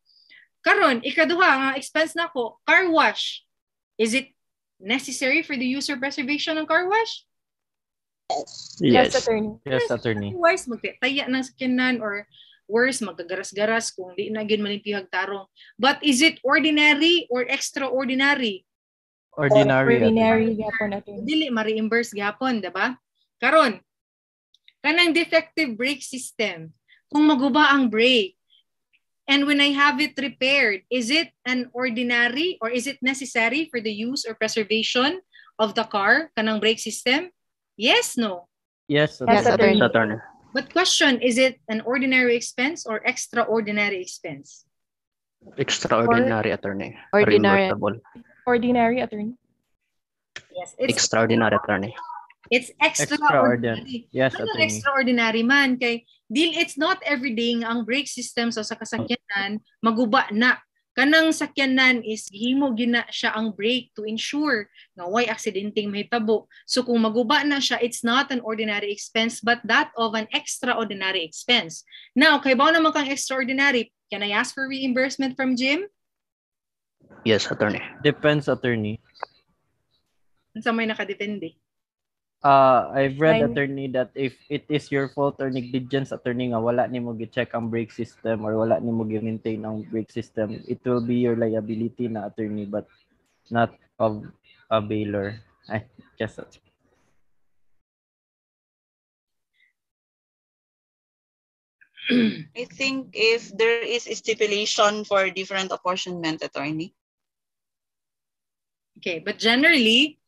Karon, ikaduha, ang expense na ko, car wash. Is it necessary for the use or preservation ng car wash? Yes. attorney. Yes, attorney. Otherwise, magtaya ng sakyanan or worse, magagaras-garas kung di na gid malimpihag tarong. But is it ordinary or extraordinary? Ordinary gapon attorney. Dili ma-reimburse gapon, diba? Karon, kanang defective brake system, kung maguba ang brake, and when I have it repaired, is it an ordinary or is it necessary for the use or preservation of the car, kanang brake system? Yes, no? Yes, attorney. Attorney. But question, is it an ordinary expense or extraordinary expense? Extraordinary, attorney. Ordinary. Reimbursable. Ordinary attorney. Yes, it's Extraordinary, attorney. It's extraordinary. Yes, Ano attorney. extraordinary man? Kay, it's not everyday nga ang brake system sa sakasakyanan maguba na. Kanang sakyanan is gihimo gina siya ang brake to ensure nga way aksidenteng mahitabo. So kung maguba na siya, it's not an ordinary expense but that of an extraordinary expense. Now, kay bao naman kang extraordinary, can I ask for reimbursement from Jim? Yes, attorney. Depends, attorney. Sa may nakadepende. I've read, Mine- attorney, that if it is your fault or negligence, attorney, nga wala nimo gi-check ang brake system or wala nimo gi-maintain ang brake system, it will be your liability na, attorney, but not of a bailor. I guess that's I think if there is a stipulation for different apportionment, attorney. Okay, but generally,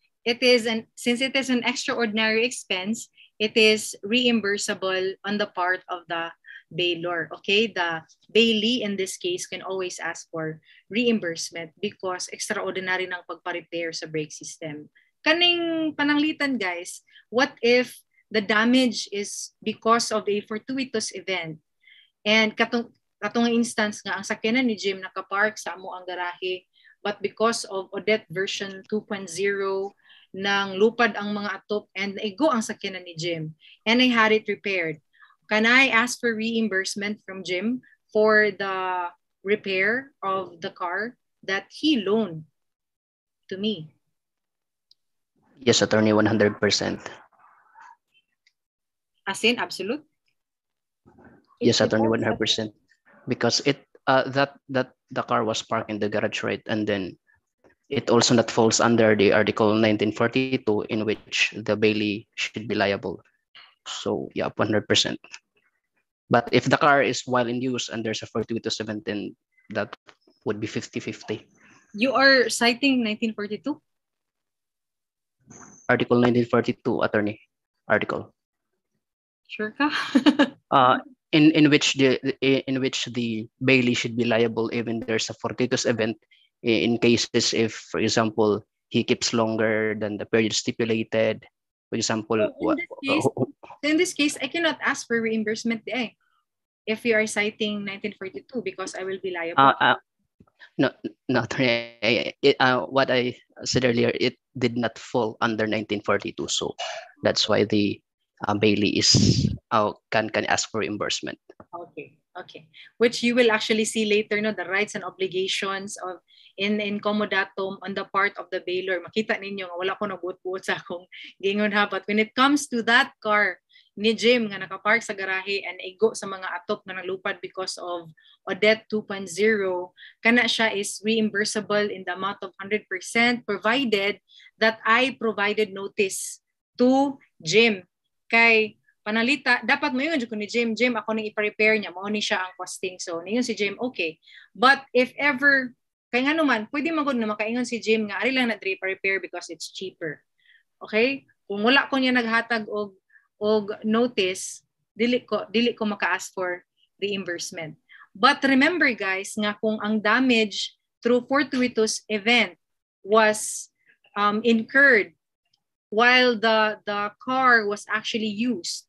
since it is an extraordinary expense, it is reimbursable on the part of the bailor. Okay, the bailee in this case can always ask for reimbursement because extraordinary ng pagpa-repair sa brake system. Kaning pananglitan, guys, what if the damage is because of a fortuitous event? And katong instance nga ang sakyanan ni Jim nakapark sa amo ang garahe, but because of Odette version 2.0 nang lupad ang mga atop and naigo ang sakyanan ni Jim and I had it repaired. Can I ask for reimbursement from Jim for the repair of the car that he loaned to me? Yes, attorney, 100%. As in absolute? Yes, attorney, 100%. Because that the car was parked in the garage, right? And then it also not falls under the Article 1942 in which the bailee should be liable. So yeah, 100%. But if the car is while in use and there's a fortuitous event, then that would be 50-50. You are citing 1942? Article 1942, attorney. Article. Sure ka? In which the bailee should be liable even there's a fortuitous event in cases if, for example, he keeps longer than the period stipulated. For example, in this case, I cannot ask for reimbursement if you are citing 1942 because I will be liable. No, what I said earlier, it did not fall under 1942, so that's why the bailee is can ask for reimbursement. Okay. Which you will actually see later, no, the rights and obligations of in Commodatum on the part of the bailor. Makita ninyo nga wala ko nabuot-buot sa akong gingon ha, but when it comes to that car ni Jim nga nakapark sa garahe and igo sa mga atop na nalupad because of Odette 2.0, kana siya is reimbursable in the amount of 100% provided that I provided notice to Jim. Kay panalita, dapat mo yun ko ni Jim, ako nang ipa-repair niya, mao ni siya ang costing. So, niyon si Jim, okay. But if ever, kaya nga naman, pwede magod na makaingon si Jim nga, ari lang na ipa-repair because it's cheaper. Okay? Kung wala ko niya naghatag og notice, dili ko maka-ask for reimbursement. But remember guys, nga kung ang damage through fortuitous event was incurred while the car was actually used,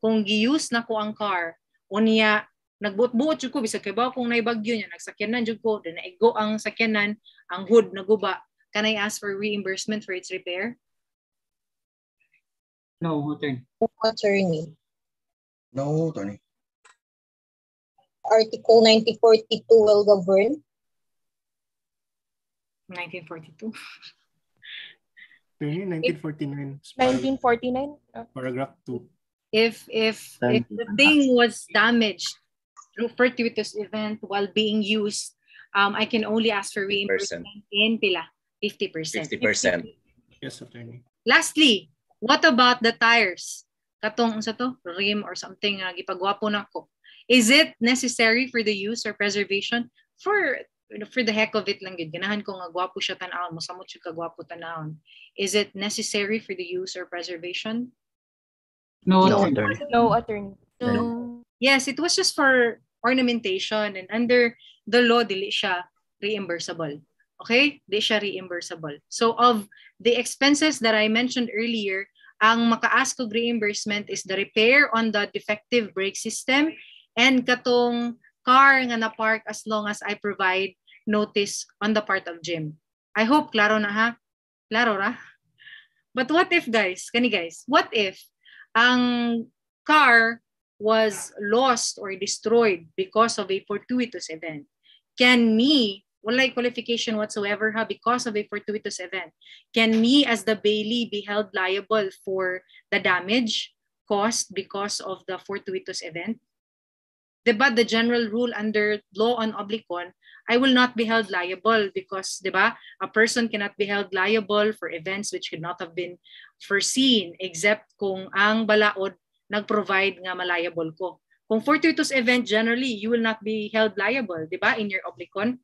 kung gi-use na ko ang car, unya nagbuot-buot jud ko bisag kay ba kung naibagyo niya, nagsakyanan jud ko, then naigo ang sakyanan, ang hood naguba, can I ask for reimbursement for its repair? No, attorney. Attorney. No, attorney. Article 1942 will govern. 1942. 1949. 1949. Paragraph 2. If the thing was damaged through fortuitous event while being used, I can only ask for reimbursement in pila 50%. 50%. Yes, attorney. Lastly, what about the tires? Katong sa to, rim or something nga gipagwapo nako. Is it necessary for the use or preservation? For the heck of it lang gid, ganahan ko nga gwapo siya tan-awon, mosamot siya kagwapo tan-awon. Is it necessary for the use or preservation? No, attorney. No, attorney. No. Yes, it was just for ornamentation and under the law dili siya reimbursable. Okay? Di siya reimbursable. So of the expenses that I mentioned earlier, ang maka-ask og reimbursement is the repair on the defective brake system and katong car nga na-park as long as I provide notice on the part of Jim. I hope klaro na ha? Klaro ra? But what if guys, what if ang car was lost or destroyed because of a fortuitous event? Can me, walay qualification whatsoever ha, because of a fortuitous event, can me as the bailee be held liable for the damage caused because of the fortuitous event? Diba, the general rule under law on oblicon, I will not be held liable because, diba, a person cannot be held liable for events which could not have been foreseen except kung ang balaod nag-provide nga malayable ko. Kung fortuitous event, generally, you will not be held liable, diba, in your oblicon.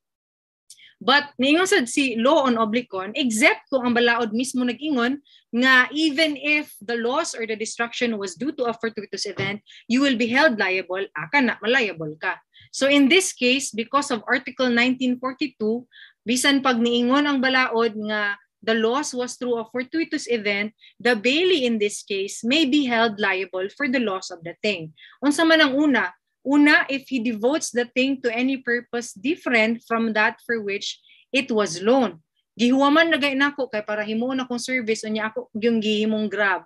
But niingon sad si law on oblicon, except kung ang balaod mismo nag-ingon nga even if the loss or the destruction was due to a fortuitous event, you will be held liable, aka na malayable ka. So in this case, because of Article 1942, bisan pag niingon ang balaod nga the loss was through a fortuitous event, the bailee in this case may be held liable for the loss of the thing. Unsa man ang una? Una, if he devotes the thing to any purpose different from that for which it was loaned. Gihuwaman na gay nako kay para himo na kong service unya ako yung gihimong grab.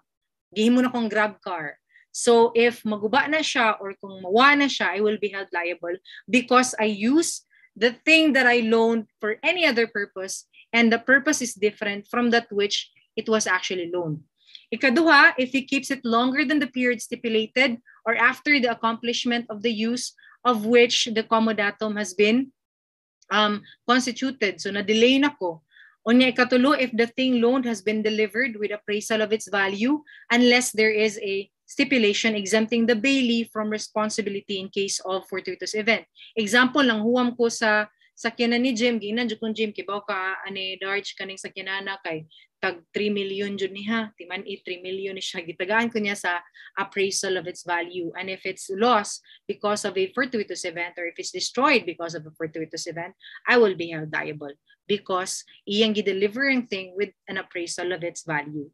Gihimo na kong grab car. So if maguba na siya or kung mawa na siya, I will be held liable because I use the thing that I loaned for any other purpose and the purpose is different from that which it was actually loaned. Ikaduha, if he keeps it longer than the period stipulated or after the accomplishment of the use of which the commodatum has been constituted. So na-delay na ko. Unya ikatulo, if the thing loaned has been delivered with appraisal of its value unless there is a stipulation exempting the bailee from responsibility in case of fortuitous event. Example, nang huwam ko sa sakyanan ni Jim, ginan jud kung Jim kibaw ka ani Darch kaning sakyanana kay tag 3 million jud niha, timan 3 million ni siya, gitagaan ko niya sa appraisal of its value. And if it's lost because of a fortuitous event or if it's destroyed because of a fortuitous event, I will be held liable because iyang gi-delivering thing with an appraisal of its value.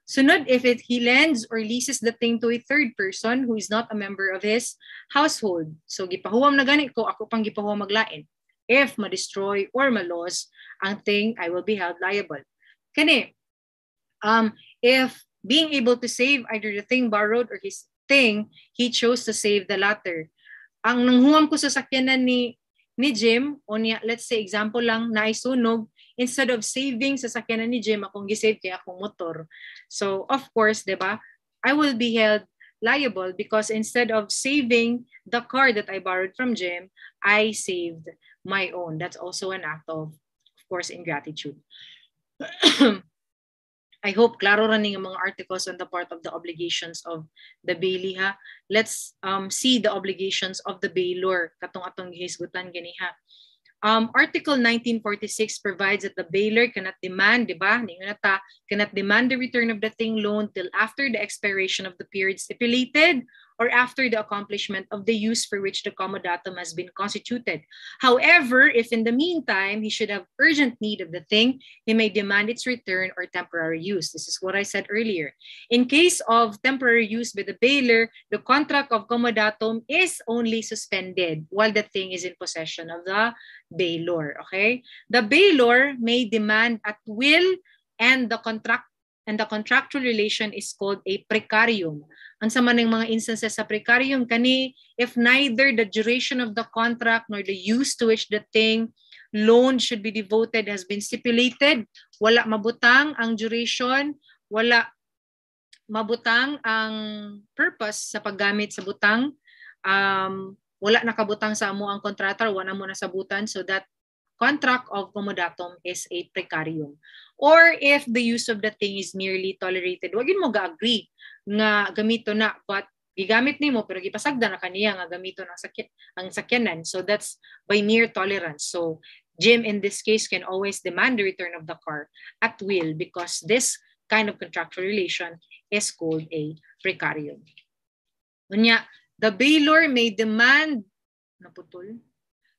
Sunod, if he lends or leases the thing to a third person who is not a member of his household. So gipahuwam na gani ko, ako pang gipahuwam maglain. If ma-destroy or ma-loss ang thing, I will be held liable. Kani, if being able to save either the thing borrowed or his thing, he chose to save the latter. Ang nanghuwam ko sa sakyanan ni Jim, o niya, let's say example lang, naisunog, instead of saving sa sakyanan ni Jim, akong gisave kaya akong motor. So of course, diba, I will be held liable because instead of saving the car that I borrowed from Jim, I saved my own. That's also an act of course, ingratitude. I hope klaro running among articles on the part of the obligations of the bailee ha. Let's see the obligations of the bailor katong atong gihisgutan gani ha. Article 1946 provides that the bailor cannot demand, diba? Cannot demand the return of the thing loaned till after the expiration of the period stipulated or after the accomplishment of the use for which the commodatum has been constituted. However, if in the meantime he should have urgent need of the thing, he may demand its return or temporary use. This is what I said earlier. In case of temporary use by the bailor, the contract of commodatum is only suspended while the thing is in possession of the bailor. Okay? The bailor may demand at will and the contractual relation is called a precarium. Ang sama ng mga instances sa precarium kani if neither the duration of the contract nor the use to which the thing loaned should be devoted has been stipulated, wala mabutang ang duration, wala mabutang ang purpose sa paggamit sa butang, wala nakabutang sa amo ang kontrata, wala mo nasabutan, so that contract of commodatum is a precarium. Or if the use of the thing is merely tolerated, wag mo ga-agree nga gamito na, but gigamit nimo pero gipasagda na kaniya nga gamito ang sakyanan. So that's by mere tolerance. So Jim in this case can always demand the return of the car at will because this kind of contractual relation is called a precarium. Unya, the bailor may demand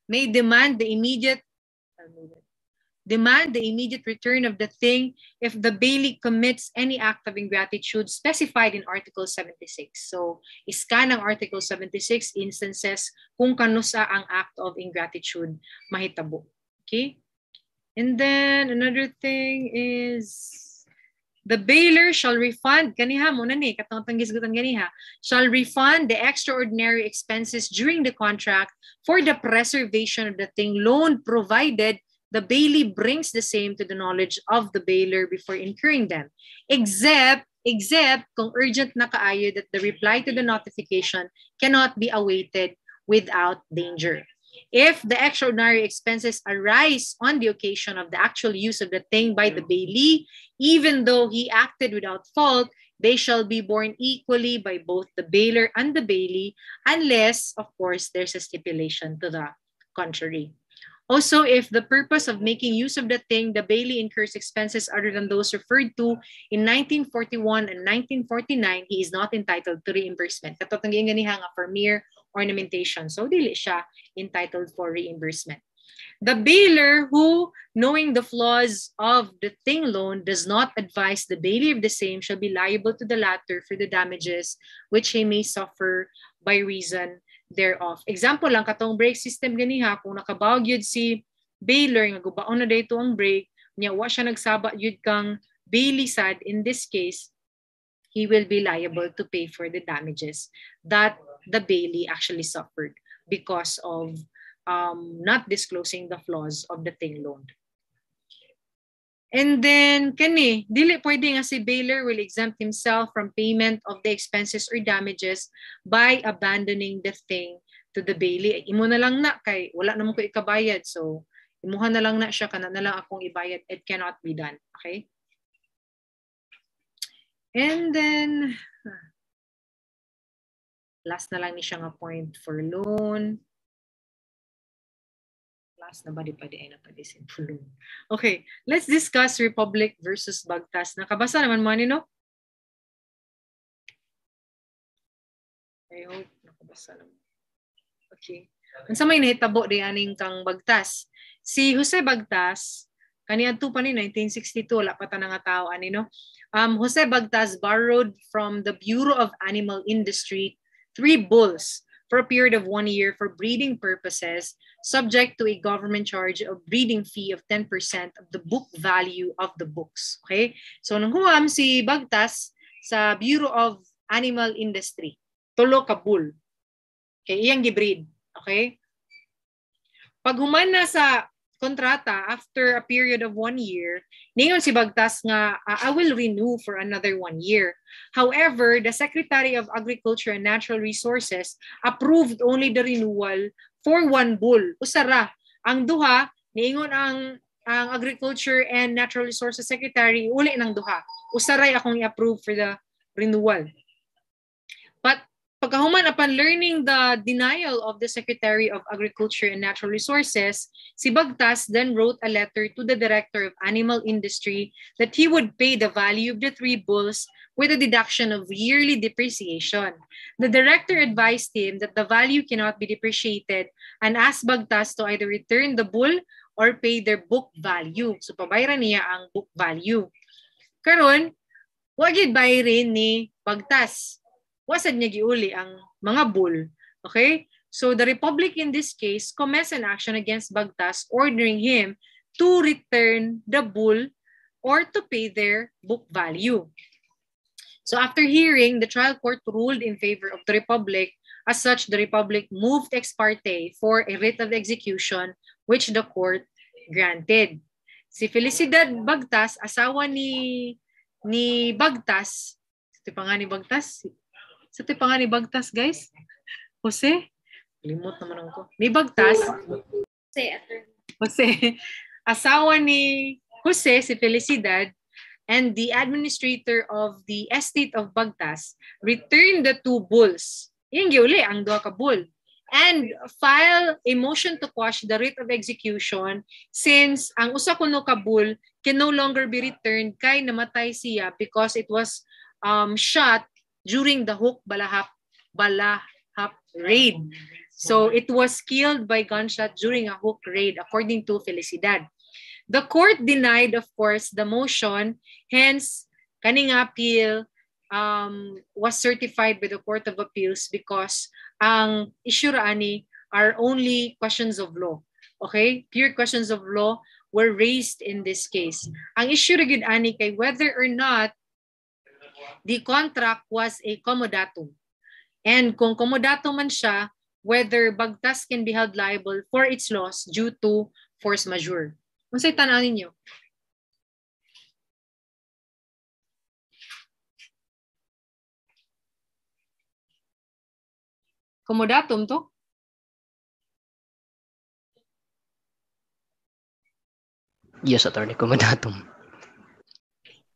the immediate return of the thing if the bailee commits any act of ingratitude specified in Article 76. So, iskan ang Article 76 instances kung kanusa ang act of ingratitude mahitabo. Okay. And then another thing is the bailer shall refund, kaniha mo na ni, katong gisgutan ganiha, shall refund the extraordinary expenses during the contract for the preservation of the thing loaned, provided the bailee brings the same to the knowledge of the bailer before incurring them, except kung urgent na kaayo that the reply to the notification cannot be awaited without danger. If the extraordinary expenses arise on the occasion of the actual use of the thing by the bailee, even though he acted without fault, they shall be borne equally by both the bailer and the bailee, unless, of course, there's a stipulation to the contrary. Also, if the purpose of making use of the thing, the bailee incurs expenses other than those referred to in 1941 and 1949, he is not entitled to reimbursement. Katotong ganiha nga for mere ornamentation. So, dili siya entitled for reimbursement. The bailer who, knowing the flaws of the thing loan, does not advise the bailee of the same shall be liable to the latter for the damages which he may suffer by reason thereof. Example lang, katong brake system ganiha, kung nakabawag yun si bailer, nga gubaon na dito ang brake, niya wa siya nagsaba yun kang bailee sad, in this case, he will be liable to pay for the damages that the bailee actually suffered because of not disclosing the flaws of the thing loaned. And then, kani, dili pwede nga si bailer will exempt himself from payment of the expenses or damages by abandoning the thing to the bailee. Imo na lang na, kay wala naman ko ikabayad. So, imuha na lang na siya, kana na lang akong ibayad. It cannot be done. Okay? And then, last na lang ni siya nga point for loan. Last na ba di ay napadisin for loan. Okay, let's discuss Republic versus Bagtas. Nakabasa naman mo no? I hope nakabasa naman. Okay. Unsa may nahitabo di aning kang Bagtas? Si Jose Bagtas, kaniadto pa ni 1962, wala pa ta nga tao ani no. Jose Bagtas borrowed from the Bureau of Animal Industry 3 bulls for a period of 1 year for breeding purposes, subject to a government charge of breeding fee of 10% of the book value of the books. Okay? So nung huwam si Bagtas sa Bureau of Animal Industry, tulo ka bull. Okay, iyang gibreed. Okay? Pag human na sa kontrata after a period of 1 year, ningon si Bagtas nga, I will renew for another 1 year. However, the Secretary of Agriculture and Natural Resources approved only the renewal for 1 bull. Usara, ang duha, ningon ang Agriculture and Natural Resources Secretary, uli ng duha. Usaray akong i-approve for the renewal. But pagkahuman upon learning the denial of the Secretary of Agriculture and Natural Resources, si Bagtas then wrote a letter to the Director of Animal Industry that he would pay the value of the 3 bulls with a deduction of yearly depreciation. The Director advised him that the value cannot be depreciated and asked Bagtas to either return the bull or pay their book value. So pabayaran niya ang book value. Karon, wagid bayarin ni Bagtas. Wasad niya giuli ang mga bull. Okay? So the Republic in this case commenced an action against Bagtas, ordering him to return the bull or to pay their book value. So after hearing, the trial court ruled in favor of the Republic. As such, the Republic moved ex parte for a writ of execution, which the court granted. Si Felicidad Bagtas, asawa ni Bagtas, ito pa nga ni Bagtas, sa ito pa nga ni Bagtas, guys, Jose, limot naman ako, ni Bagtas, Jose, asawa ni Jose, si Felicidad, and the administrator of the estate of Bagtas returned the 2 bulls. Yung giuli, ang 2 ka bull. And file a motion to quash the writ of execution since ang usa kuno ka bull can no longer be returned kay namatay siya because it was shot during the Hook Balahap raid. So it was killed by gunshot during a Hook raid according to Felicidad. The court denied, of course, the motion. Hence, kaning appeal was certified by the Court of Appeals because ang issue raani are only questions of law. Okay? Pure questions of law were raised in this case. Ang issue ra gyud ani kay whether or not the contract was a commodatum. And kung commodatum man siya, whether bagtas can be held liable for its loss due to force majeure. Unsay tan-aw ninyo? Commodatum to? Yes, attorney, Commodatum.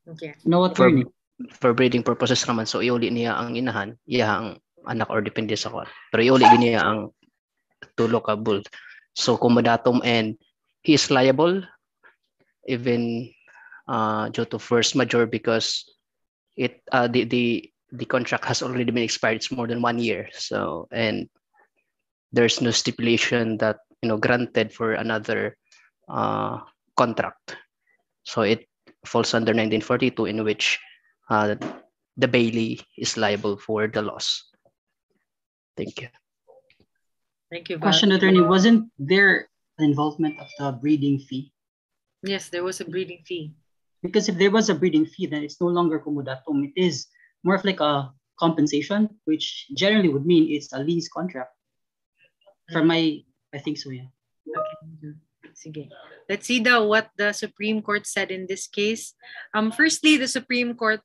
Okay. No, attorney. For breeding purposes naman, so iuli niya ang inahan, iya ang anak or depende sa kwan. Pero iuli din niya ang tulo ka bull. So Commodatum, and he is liable even due to force majeure because the contract has already been expired. It's more than 1 year. So, and there's no stipulation that granted for another contract. So it falls under 1942, in which the bailee is liable for the loss. Thank you. Thank you, Val. Question, attorney. Wasn't there an involvement of the breeding fee? Yes, there was a breeding fee. Because if there was a breeding fee, then it's no longer commodatum. It is more of like a compensation, which generally would mean it's a lease contract. I think so, yeah. Okay. Sige. Let's see what the Supreme Court said in this case. Firstly, the Supreme Court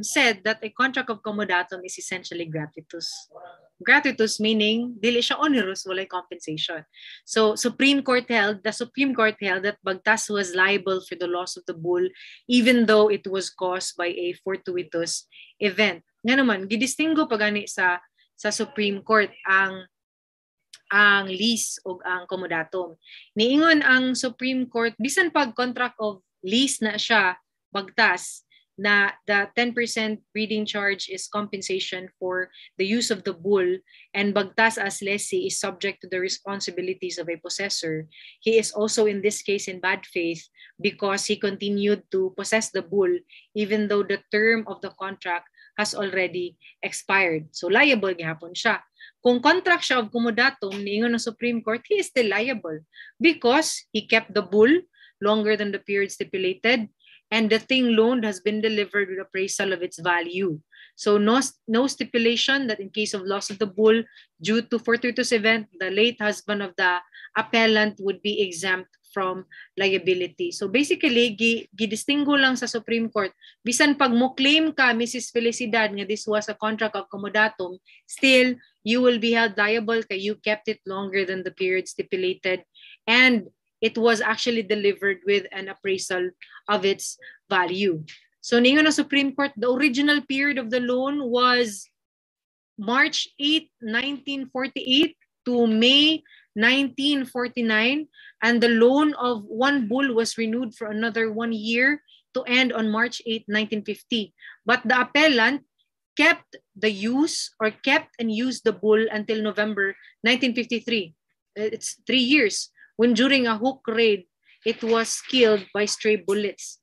said that a contract of commodatum is essentially gratuitous. Gratuitous meaning dili siya onerous, walay compensation. So the Supreme Court held that bagtas was liable for the loss of the bull even though it was caused by a fortuitous event. Nga naman gidistingo pagani sa Supreme Court ang lease o ang commodatum. Niingon ang Supreme Court bisan pag contract of lease na siya bagtas na the 10% breeding charge is compensation for the use of the bull, and bagtas as lessee is subject to the responsibilities of a possessor. He is also in this case in bad faith because he continued to possess the bull even though the term of the contract has already expired. So liable gihapon siya. Kung contract siya of commodatum, niingon ng Supreme Court, he is still liable because he kept the bull longer than the period stipulated, and the thing loaned has been delivered with appraisal of its value. So no stipulation that in case of loss of the bull due to fortuitous event, the late husband of the appellant would be exempt from liability. So basically, gidistingo lang sa Supreme Court, bisan pag mo claim ka, Mrs. Felicidad, nga this was a contract of commodatum, still, you will be held liable kay you kept it longer than the period stipulated, and it was actually delivered with an appraisal of its value. So ningon ng Supreme Court, the original period of the loan was March 8, 1948 to May 1949, and the loan of one bull was renewed for another 1 year to end on March 8, 1950. But the appellant kept and used the bull until November 1953. It's 3 years, when during a hook raid, it was killed by stray bullets.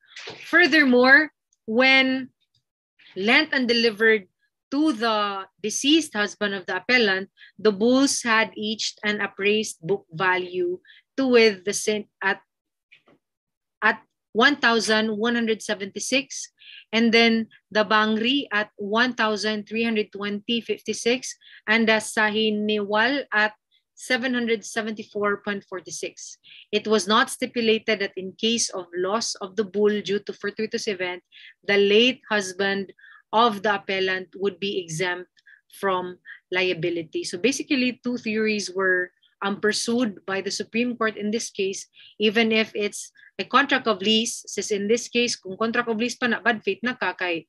Furthermore, when lent and delivered to the deceased husband of the appellant, the bulls had each an appraised book value to with the at 1,176, and then the bangri at 1,320.56, and the sahiniwal at 774.46. It was not stipulated that in case of loss of the bull due to fortuitous event, the late husband of the appellant would be exempt from liability. So basically, two theories were pursued by the Supreme Court in this case, even if it's a contract of lease, since in this case, kung contract of lease pa na bad faith na ka, kay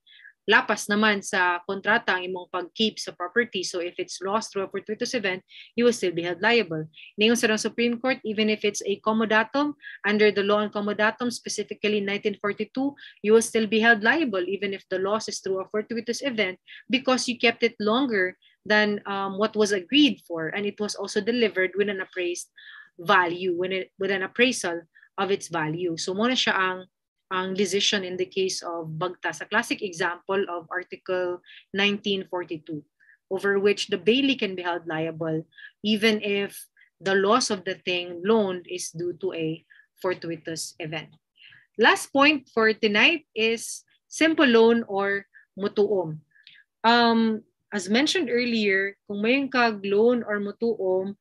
lapas naman sa kontrata ang imong pag-keep sa property. So if it's lost through a fortuitous event, you will still be held liable. Ningon sa Supreme Court, even if it's a commodatum, under the law on commodatum, specifically 1942, you will still be held liable even if the loss is through a fortuitous event because you kept it longer than what was agreed for, and it was also delivered with an appraised value, with an appraisal of its value. So muna siya ang decision in the case of Bagtas, a classic example of Article 1942, over which the bailee can be held liable even if the loss of the thing loaned is due to a fortuitous event. Last point for tonight is simple loan or mutuom. As mentioned earlier, kung mayroon kag loan or mutuom,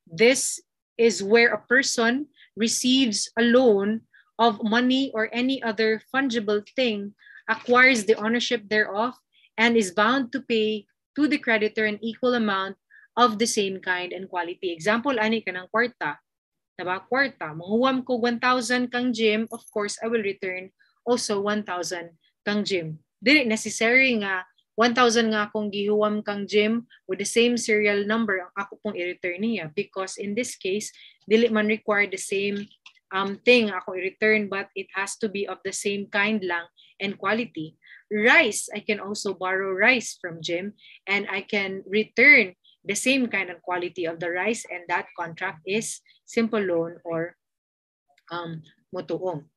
this is where a person receives a loan of money or any other fungible thing, acquires the ownership thereof, and is bound to pay to the creditor an equal amount of the same kind and quality. Example, ani ka ng kwarta. Diba? Kwarta. Manguwam ko 1,000 kang gym, of course, I will return also 1,000 kang gym. Dili necessary nga 1,000 nga akong gihuwam kang gym with the same serial number ang ako pong i-return niya, because in this case, dili man require the same thing ako i-return, but it has to be of the same kind lang and quality. Rice, I can also borrow rice from gym and I can return the same kind of quality of the rice, and that contract is simple loan or mutuom.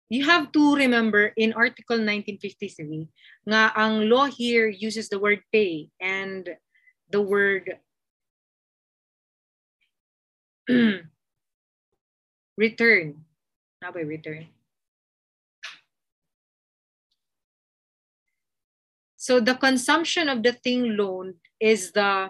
You have to remember in Article 1953 nga ang law here uses the word pay and the word return. Not by return. So the consumption of the thing loaned is the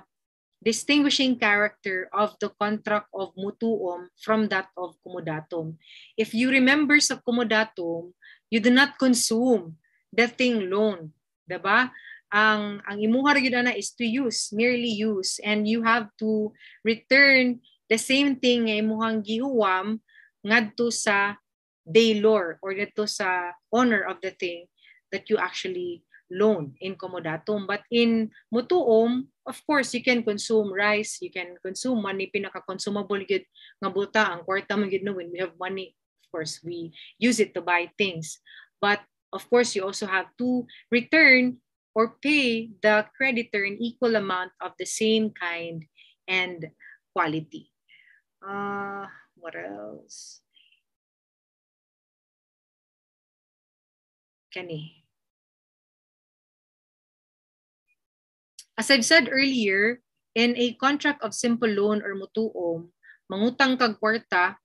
distinguishing character of the contract of mutuom from that of commodatum. If you remember sa commodatum, you do not consume the thing loaned, diba? Ang imuha gyud na is to use, merely use, and you have to return the same thing nga imuhang gihuwam ngadto sa daylor or dito sa owner of the thing that you actually loan in commodatum. But in mutuom, of course, you can consume rice, you can consume money, pinaka-consumable gid nga buta, ang kwarta mo gid no, when we have money, of course, we use it to buy things. But of course, you also have to return or pay the creditor an equal amount of the same kind and quality. What else? Kani. As I've said earlier, in a contract of simple loan or mutuom, mangutang kag kwarta,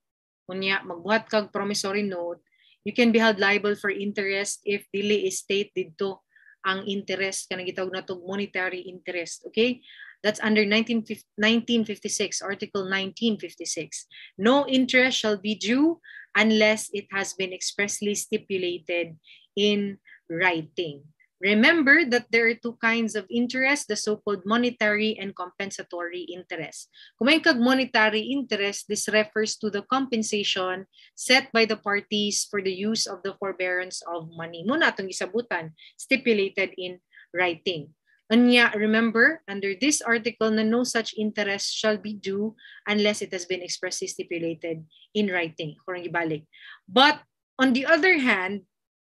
kunya magbuhat kag promissory note, you can be held liable for interest if dili is state didto ang interest kanang gitawag natong monetary interest. Okay? That's under 1956, Article 1956. No interest shall be due unless it has been expressly stipulated in writing. Remember that there are two kinds of interest, the so-called monetary and compensatory interest. Kung may kag monetary interest, this refers to the compensation set by the parties for the use of the forbearance of money. Muna itong isabutan, stipulated in writing. Unya, remember, under this article na no such interest shall be due unless it has been expressly stipulated in writing. Kurang ibalik. But on the other hand,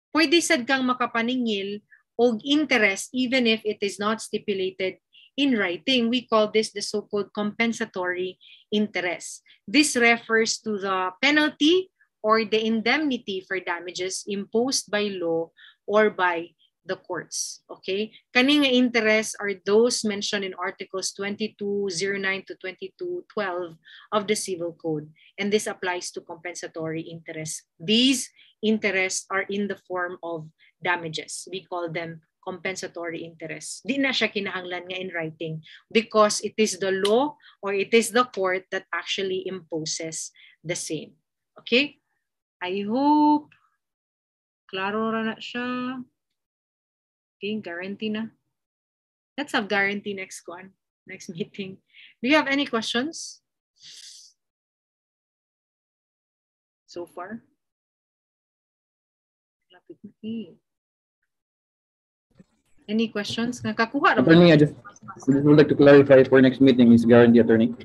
pwede sad kang makapaningil og interest even if it is not stipulated in writing. We call this the so-called compensatory interest. This refers to the penalty or the indemnity for damages imposed by law or by the courts. Okay? Kani nga interest are those mentioned in Articles 2209 to 2212 of the Civil Code, and this applies to compensatory interest. These interests are in the form of damages. We call them compensatory interest. Di na siya kinahanglan nga in writing because it is the law or it is the court that actually imposes the same. Okay? I hope klaro ra na siya. Okay, guarantee na. Let's have guarantee next meeting. Do you have any questions so far? Any questions? Nakakuha Attorney, I just would like to clarify for next meeting is guarantee, attorney.